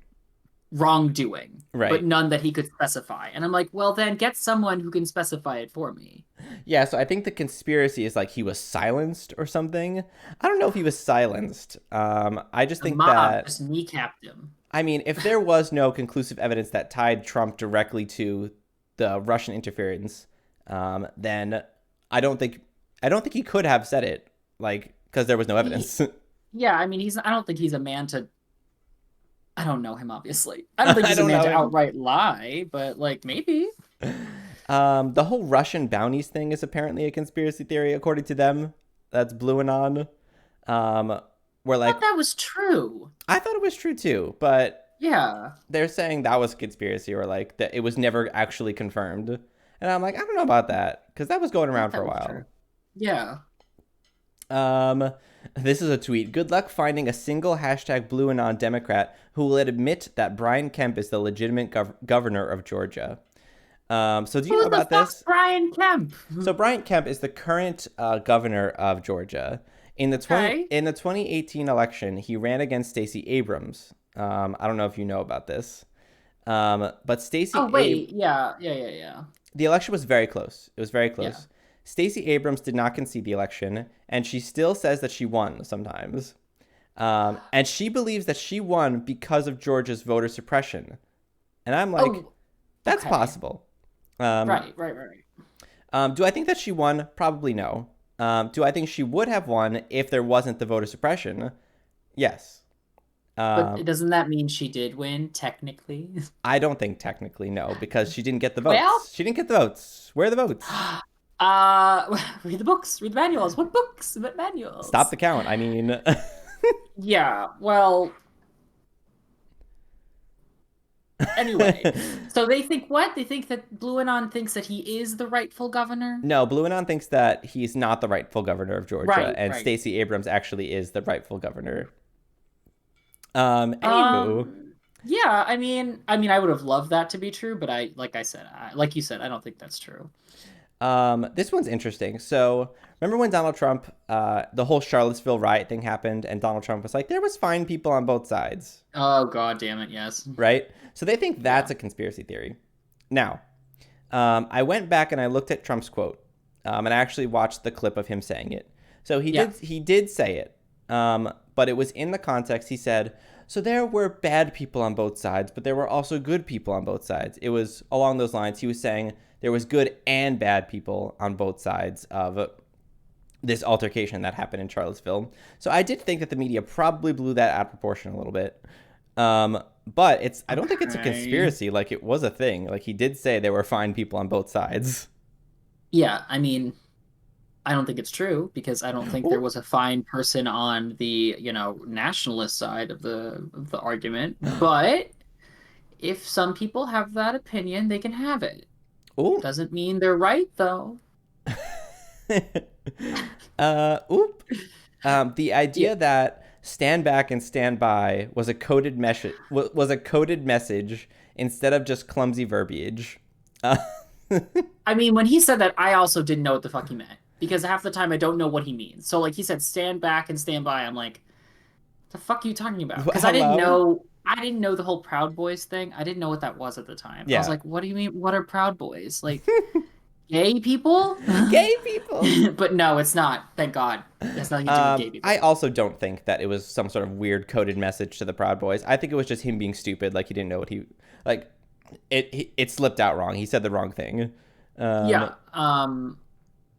[SPEAKER 1] wrongdoing, but
[SPEAKER 2] Right.
[SPEAKER 1] none that he could specify. And I'm like, well, then get someone who can specify it for me.
[SPEAKER 2] Yeah, so I think the conspiracy is like he was silenced or something. I don't know if he was silenced. I just
[SPEAKER 1] The
[SPEAKER 2] think
[SPEAKER 1] mob
[SPEAKER 2] that,
[SPEAKER 1] just kneecapped him.
[SPEAKER 2] I mean, if there was no conclusive evidence that tied Trump directly to the Russian interference, then I don't think I don't think he could have said it, like, because there was no
[SPEAKER 1] He,
[SPEAKER 2] evidence.
[SPEAKER 1] yeah, I mean, I don't think he's a man to. I don't know him, obviously. I don't think
[SPEAKER 2] I
[SPEAKER 1] he's a
[SPEAKER 2] don't
[SPEAKER 1] man
[SPEAKER 2] know
[SPEAKER 1] to
[SPEAKER 2] him.
[SPEAKER 1] outright lie, but like maybe.
[SPEAKER 2] The whole Russian bounties thing is apparently a conspiracy theory, according to them. That's Blue Anon. Um, where
[SPEAKER 1] I thought
[SPEAKER 2] like
[SPEAKER 1] that was true.
[SPEAKER 2] I thought it was true too, but
[SPEAKER 1] Yeah,
[SPEAKER 2] they're saying that was a conspiracy or like that it was never actually confirmed. And I'm like, I don't know about that because that was going
[SPEAKER 1] I thought
[SPEAKER 2] around for
[SPEAKER 1] that
[SPEAKER 2] a
[SPEAKER 1] was true.
[SPEAKER 2] while.
[SPEAKER 1] Yeah.
[SPEAKER 2] Um, this is a tweet. Good luck finding a single hashtag Blue Anon Democrat who will admit that Brian Kemp is the legitimate governor of Georgia. So do you know
[SPEAKER 1] Who the
[SPEAKER 2] about
[SPEAKER 1] fuck's
[SPEAKER 2] this?
[SPEAKER 1] Brian Kemp?
[SPEAKER 2] So Brian Kemp is the current governor of Georgia.
[SPEAKER 1] Okay.
[SPEAKER 2] In the 2018 election, he ran against Stacey Abrams. I don't know if you know about this, but
[SPEAKER 1] Oh wait, yeah.
[SPEAKER 2] the election was very close. It was very
[SPEAKER 1] Yeah.
[SPEAKER 2] close. Stacey Abrams did not concede the election, and she still says that she won sometimes. And she believes that she won because of Georgia's voter suppression. And I'm like,
[SPEAKER 1] Oh,
[SPEAKER 2] that's
[SPEAKER 1] okay.
[SPEAKER 2] possible. Um,
[SPEAKER 1] Right.
[SPEAKER 2] do I think that she won? Probably no. Do I think she would have won if there wasn't the voter suppression? Yes.
[SPEAKER 1] But
[SPEAKER 2] Um,
[SPEAKER 1] doesn't that mean she did win technically?
[SPEAKER 2] I don't think technically no, because she didn't get the
[SPEAKER 1] Well,
[SPEAKER 2] votes. She didn't get the votes. Where are the votes?
[SPEAKER 1] read the books, read the manuals. What books? What
[SPEAKER 2] Stop
[SPEAKER 1] manuals?
[SPEAKER 2] the count. I mean,
[SPEAKER 1] Yeah, well, anyway. So they think what? They think that Blue Anon thinks that he is the rightful governor?
[SPEAKER 2] No, Blue Anon thinks that he's not the rightful governor of Georgia,
[SPEAKER 1] Right,
[SPEAKER 2] and
[SPEAKER 1] right.
[SPEAKER 2] Stacey Abrams actually is the rightful governor. Anywho,
[SPEAKER 1] Yeah, I would have loved that to be true, but like I said, like you said, I don't think that's true.
[SPEAKER 2] this one's interesting. So, remember when Donald Trump, the whole Charlottesville riot thing happened, and Donald Trump was like, there was fine people on both sides,
[SPEAKER 1] Oh God damn it, yes.
[SPEAKER 2] right? So they think
[SPEAKER 1] Yeah.
[SPEAKER 2] that's a conspiracy theory. Now, I went back and I looked at Trump's quote, and I actually watched the clip of him saying it. So
[SPEAKER 1] Yeah.
[SPEAKER 2] he did say it, but it was in the context. He said, "So there were bad people on both sides, but there were also good people on both sides." It was along those lines. He was saying there was good and bad people on both sides of this altercation that happened in Charlottesville. So I did think that the media probably blew that out of proportion a little bit. But I don't think it's a
[SPEAKER 1] Okay.
[SPEAKER 2] conspiracy. Like, it was a thing. Like, he did say there were fine people on both sides.
[SPEAKER 1] Yeah, I don't think it's true because I don't think there
[SPEAKER 2] Ooh.
[SPEAKER 1] was a fine person on the, nationalist side of the argument. But if some people have that opinion, they can have it.
[SPEAKER 2] Ooh.
[SPEAKER 1] Doesn't mean they're right though.
[SPEAKER 2] Oop. The
[SPEAKER 1] Yeah.
[SPEAKER 2] idea that stand back and stand by was a coded message instead of just clumsy verbiage. Uh,
[SPEAKER 1] When he said that, I also didn't know what the fuck he meant because half the time I don't know what he means. So like he said, stand back and stand by. I'm like, the fuck are you talking about? Because
[SPEAKER 2] hello.
[SPEAKER 1] I didn't know the whole Proud Boys thing. I didn't know what that was at the time. I was
[SPEAKER 2] Yeah.
[SPEAKER 1] like, what do you mean? What are Proud Boys? Like gay people?
[SPEAKER 2] Gay people.
[SPEAKER 1] But no, it's not. Thank God. It has nothing to do with gay
[SPEAKER 2] I
[SPEAKER 1] people.
[SPEAKER 2] also don't think that it was some sort of weird coded message to the Proud Boys. I think it was just him being stupid. Like, he didn't know what he like. It slipped out wrong. He said the wrong thing. Um,
[SPEAKER 1] Yeah.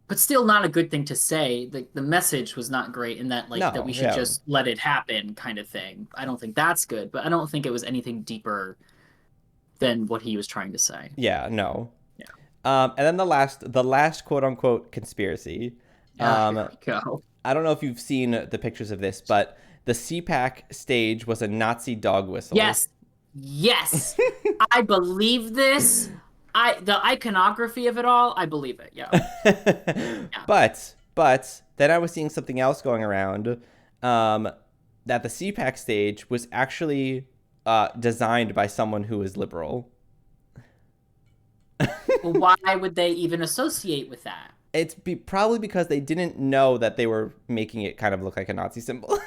[SPEAKER 1] But still not a good thing to say. The message was not great in that like that
[SPEAKER 2] no,
[SPEAKER 1] we should
[SPEAKER 2] yeah,
[SPEAKER 1] just let it happen kind of thing. I don't think that's good, but I don't think it was anything deeper than what he was trying to say.
[SPEAKER 2] yeah, no.
[SPEAKER 1] Yeah.
[SPEAKER 2] And then the last quote unquote conspiracy.
[SPEAKER 1] Ah, here
[SPEAKER 2] Um,
[SPEAKER 1] we go.
[SPEAKER 2] I don't know if you've seen the pictures of this, but the CPAC stage was a Nazi dog whistle.
[SPEAKER 1] Yes. Yes. I believe this. The iconography of it all, I believe it. Yeah. Yeah.
[SPEAKER 2] but then I was seeing something else going around, um, that the CPAC stage was actually designed by someone who is liberal.
[SPEAKER 1] Well, why would they even associate with that?
[SPEAKER 2] Probably because they didn't know that they were making it kind of look like a Nazi symbol.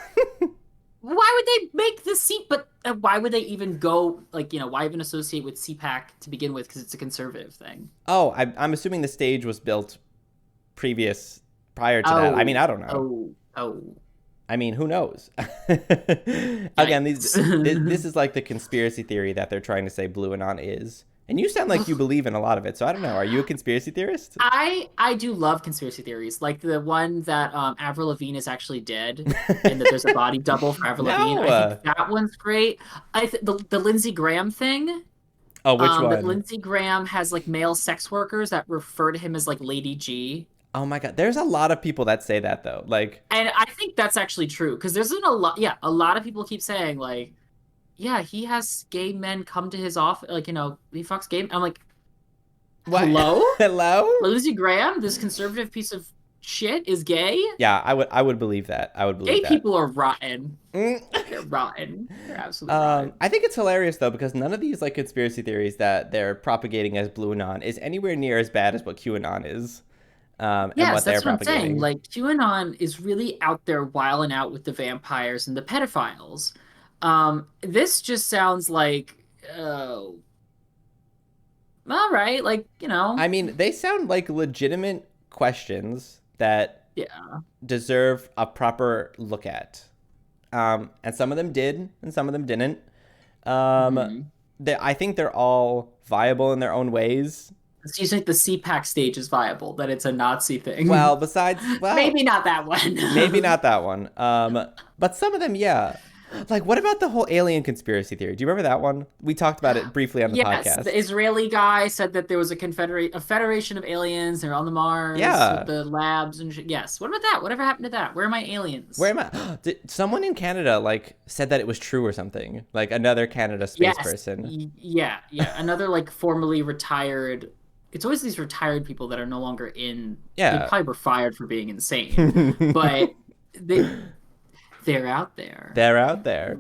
[SPEAKER 1] Why would they make the C? But why would they even go like why even associate with CPAC to begin with? Because it's a conservative thing.
[SPEAKER 2] Oh, I'm assuming the stage was built prior to that. I mean,
[SPEAKER 1] Oh,
[SPEAKER 2] I don't know.
[SPEAKER 1] oh,
[SPEAKER 2] I mean, who knows? Again,
[SPEAKER 1] yikes!
[SPEAKER 2] this is like the conspiracy theory that they're trying to say Blue Anon is. And you sound like you believe in a lot of it. So I don't know. Are you a conspiracy theorist?
[SPEAKER 1] I do love conspiracy theories, like the one that Avril Lavigne is actually dead, and that there's a body double for Avril Lavigne.
[SPEAKER 2] No.
[SPEAKER 1] I think that one's great. The Lindsey Graham thing.
[SPEAKER 2] Oh, which
[SPEAKER 1] That
[SPEAKER 2] one?
[SPEAKER 1] Lindsey Graham has like male sex workers that refer to him as like Lady G.
[SPEAKER 2] Oh my God. There's a lot of people that say that though. Like,
[SPEAKER 1] And I think that's actually true because there's been a lot. Yeah, a lot of people keep saying like, yeah, he has gay men come to his office. Like, he fucks gay. I'm like,
[SPEAKER 2] what?
[SPEAKER 1] hello,
[SPEAKER 2] Hello?
[SPEAKER 1] Lindsey Graham, this conservative piece of shit is gay.
[SPEAKER 2] Yeah, I would believe that. I would believe
[SPEAKER 1] Gay
[SPEAKER 2] that.
[SPEAKER 1] people are rotten.
[SPEAKER 2] Mm.
[SPEAKER 1] They're rotten. They're absolutely rotten.
[SPEAKER 2] I think it's hilarious though because none of these like conspiracy theories that they're propagating as Blue Anon is anywhere near as bad as what QAnon is, and
[SPEAKER 1] Yes,
[SPEAKER 2] what they're
[SPEAKER 1] that's what I'm saying.
[SPEAKER 2] propagating.
[SPEAKER 1] Like QAnon is really out there wiling out with the vampires and the pedophiles. This just sounds like, oh, all right, like,
[SPEAKER 2] I mean, they sound like legitimate questions that
[SPEAKER 1] yeah.
[SPEAKER 2] deserve a proper look at. And some of them did, and some of them didn't. Um,
[SPEAKER 1] Hmm.
[SPEAKER 2] I think they're all viable in their own ways.
[SPEAKER 1] So you think the CPAC stage is viable, that it's a Nazi
[SPEAKER 2] Well,
[SPEAKER 1] thing?
[SPEAKER 2] besides, well,
[SPEAKER 1] Maybe not that
[SPEAKER 2] maybe
[SPEAKER 1] one.
[SPEAKER 2] not that one. But some of them, yeah. Like, what about the whole alien conspiracy theory? Do you remember that one? We talked about it briefly on the
[SPEAKER 1] Yes, the
[SPEAKER 2] podcast.
[SPEAKER 1] Israeli guy said that there was a federation of aliens. They're on the Mars with
[SPEAKER 2] Yeah.
[SPEAKER 1] the labs and shit. Yes. What about that? Whatever happened to that? Where are my
[SPEAKER 2] Where
[SPEAKER 1] aliens?
[SPEAKER 2] am I? Did someone in Canada like said that it was true or something? Like another Canada space
[SPEAKER 1] Yes.
[SPEAKER 2] person.
[SPEAKER 1] Yeah, yeah. Another like formerly retired. It's always these retired people that are no longer in. They
[SPEAKER 2] Yeah.
[SPEAKER 1] probably were fired for being insane, but they they're out there.
[SPEAKER 2] They're out there.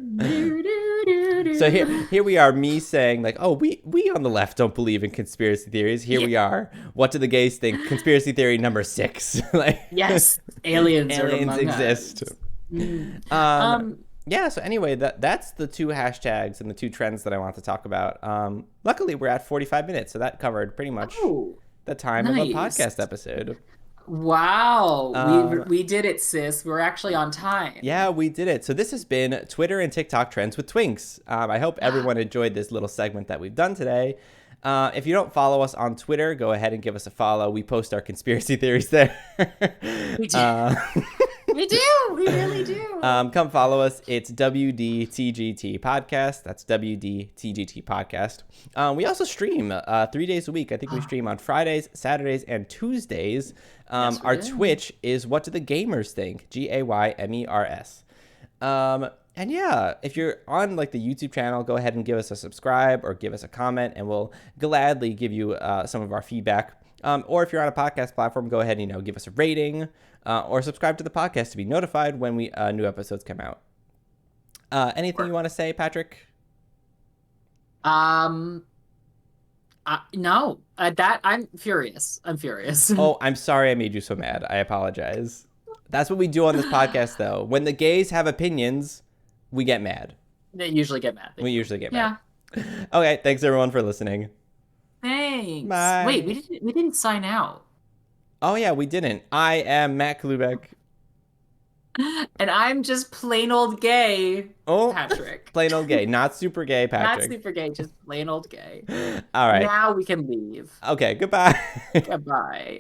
[SPEAKER 2] So here we are, me saying like, oh, we on the left don't believe in conspiracy theories. Here
[SPEAKER 1] Yeah.
[SPEAKER 2] we are. What do the gays think? Conspiracy theory number 6. Like,
[SPEAKER 1] Yes, aliens are
[SPEAKER 2] aliens
[SPEAKER 1] among
[SPEAKER 2] exist.
[SPEAKER 1] us. Mm.
[SPEAKER 2] Um,
[SPEAKER 1] Um.
[SPEAKER 2] yeah. So anyway, that's the 2 hashtags and the 2 trends that I want to talk about. Luckily, we're at 45 minutes, so that covered pretty much
[SPEAKER 1] Oh,
[SPEAKER 2] the time of a
[SPEAKER 1] nice.
[SPEAKER 2] podcast episode.
[SPEAKER 1] Wow, we
[SPEAKER 2] Um,
[SPEAKER 1] we did it, sis. We're actually on
[SPEAKER 2] Yeah,
[SPEAKER 1] time.
[SPEAKER 2] we did it. So this has been Twitter and TikTok trends with Twinks. I hope everyone enjoyed this little segment that we've done today. If you don't follow us on Twitter, go ahead and give us a follow. We post our conspiracy theories there.
[SPEAKER 1] We do.
[SPEAKER 2] uh,
[SPEAKER 1] We do. We really do.
[SPEAKER 2] come follow us. It's WDTGT Podcast. That's WDTGT Podcast. We also stream 3 days a week. I think we stream on Fridays, Saturdays, and Tuesdays.
[SPEAKER 1] Yes, we
[SPEAKER 2] Our
[SPEAKER 1] do.
[SPEAKER 2] Twitch is What Do the Gamers Think? GAYMERS. And yeah, if you're on like the YouTube channel, go ahead and give us a subscribe or give us a comment, and we'll gladly give you some of our feedback. Or if you're on a podcast platform, go ahead and give us a rating or subscribe to the podcast to be notified when we new episodes come out. Anything you want to say, Patrick?
[SPEAKER 1] Um. No. That I'm furious. I'm furious.
[SPEAKER 2] Oh, I'm sorry I made you so mad. I apologize. That's what we do on this podcast, though. When the gays have opinions, we get mad.
[SPEAKER 1] They usually get mad.
[SPEAKER 2] We usually get mad.
[SPEAKER 1] Yeah.
[SPEAKER 2] Okay, thanks everyone for listening.
[SPEAKER 1] Thanks. Wait,
[SPEAKER 2] Bye.
[SPEAKER 1] we didn't sign out.
[SPEAKER 2] Oh yeah, we didn't. I am Matt Klubeck.
[SPEAKER 1] And I'm just plain old gay,
[SPEAKER 2] Oh,
[SPEAKER 1] Patrick.
[SPEAKER 2] plain old gay, not super gay,
[SPEAKER 1] Not
[SPEAKER 2] Patrick.
[SPEAKER 1] super gay, just plain old gay.
[SPEAKER 2] All right.
[SPEAKER 1] Now we can leave.
[SPEAKER 2] Okay, goodbye.
[SPEAKER 1] Goodbye.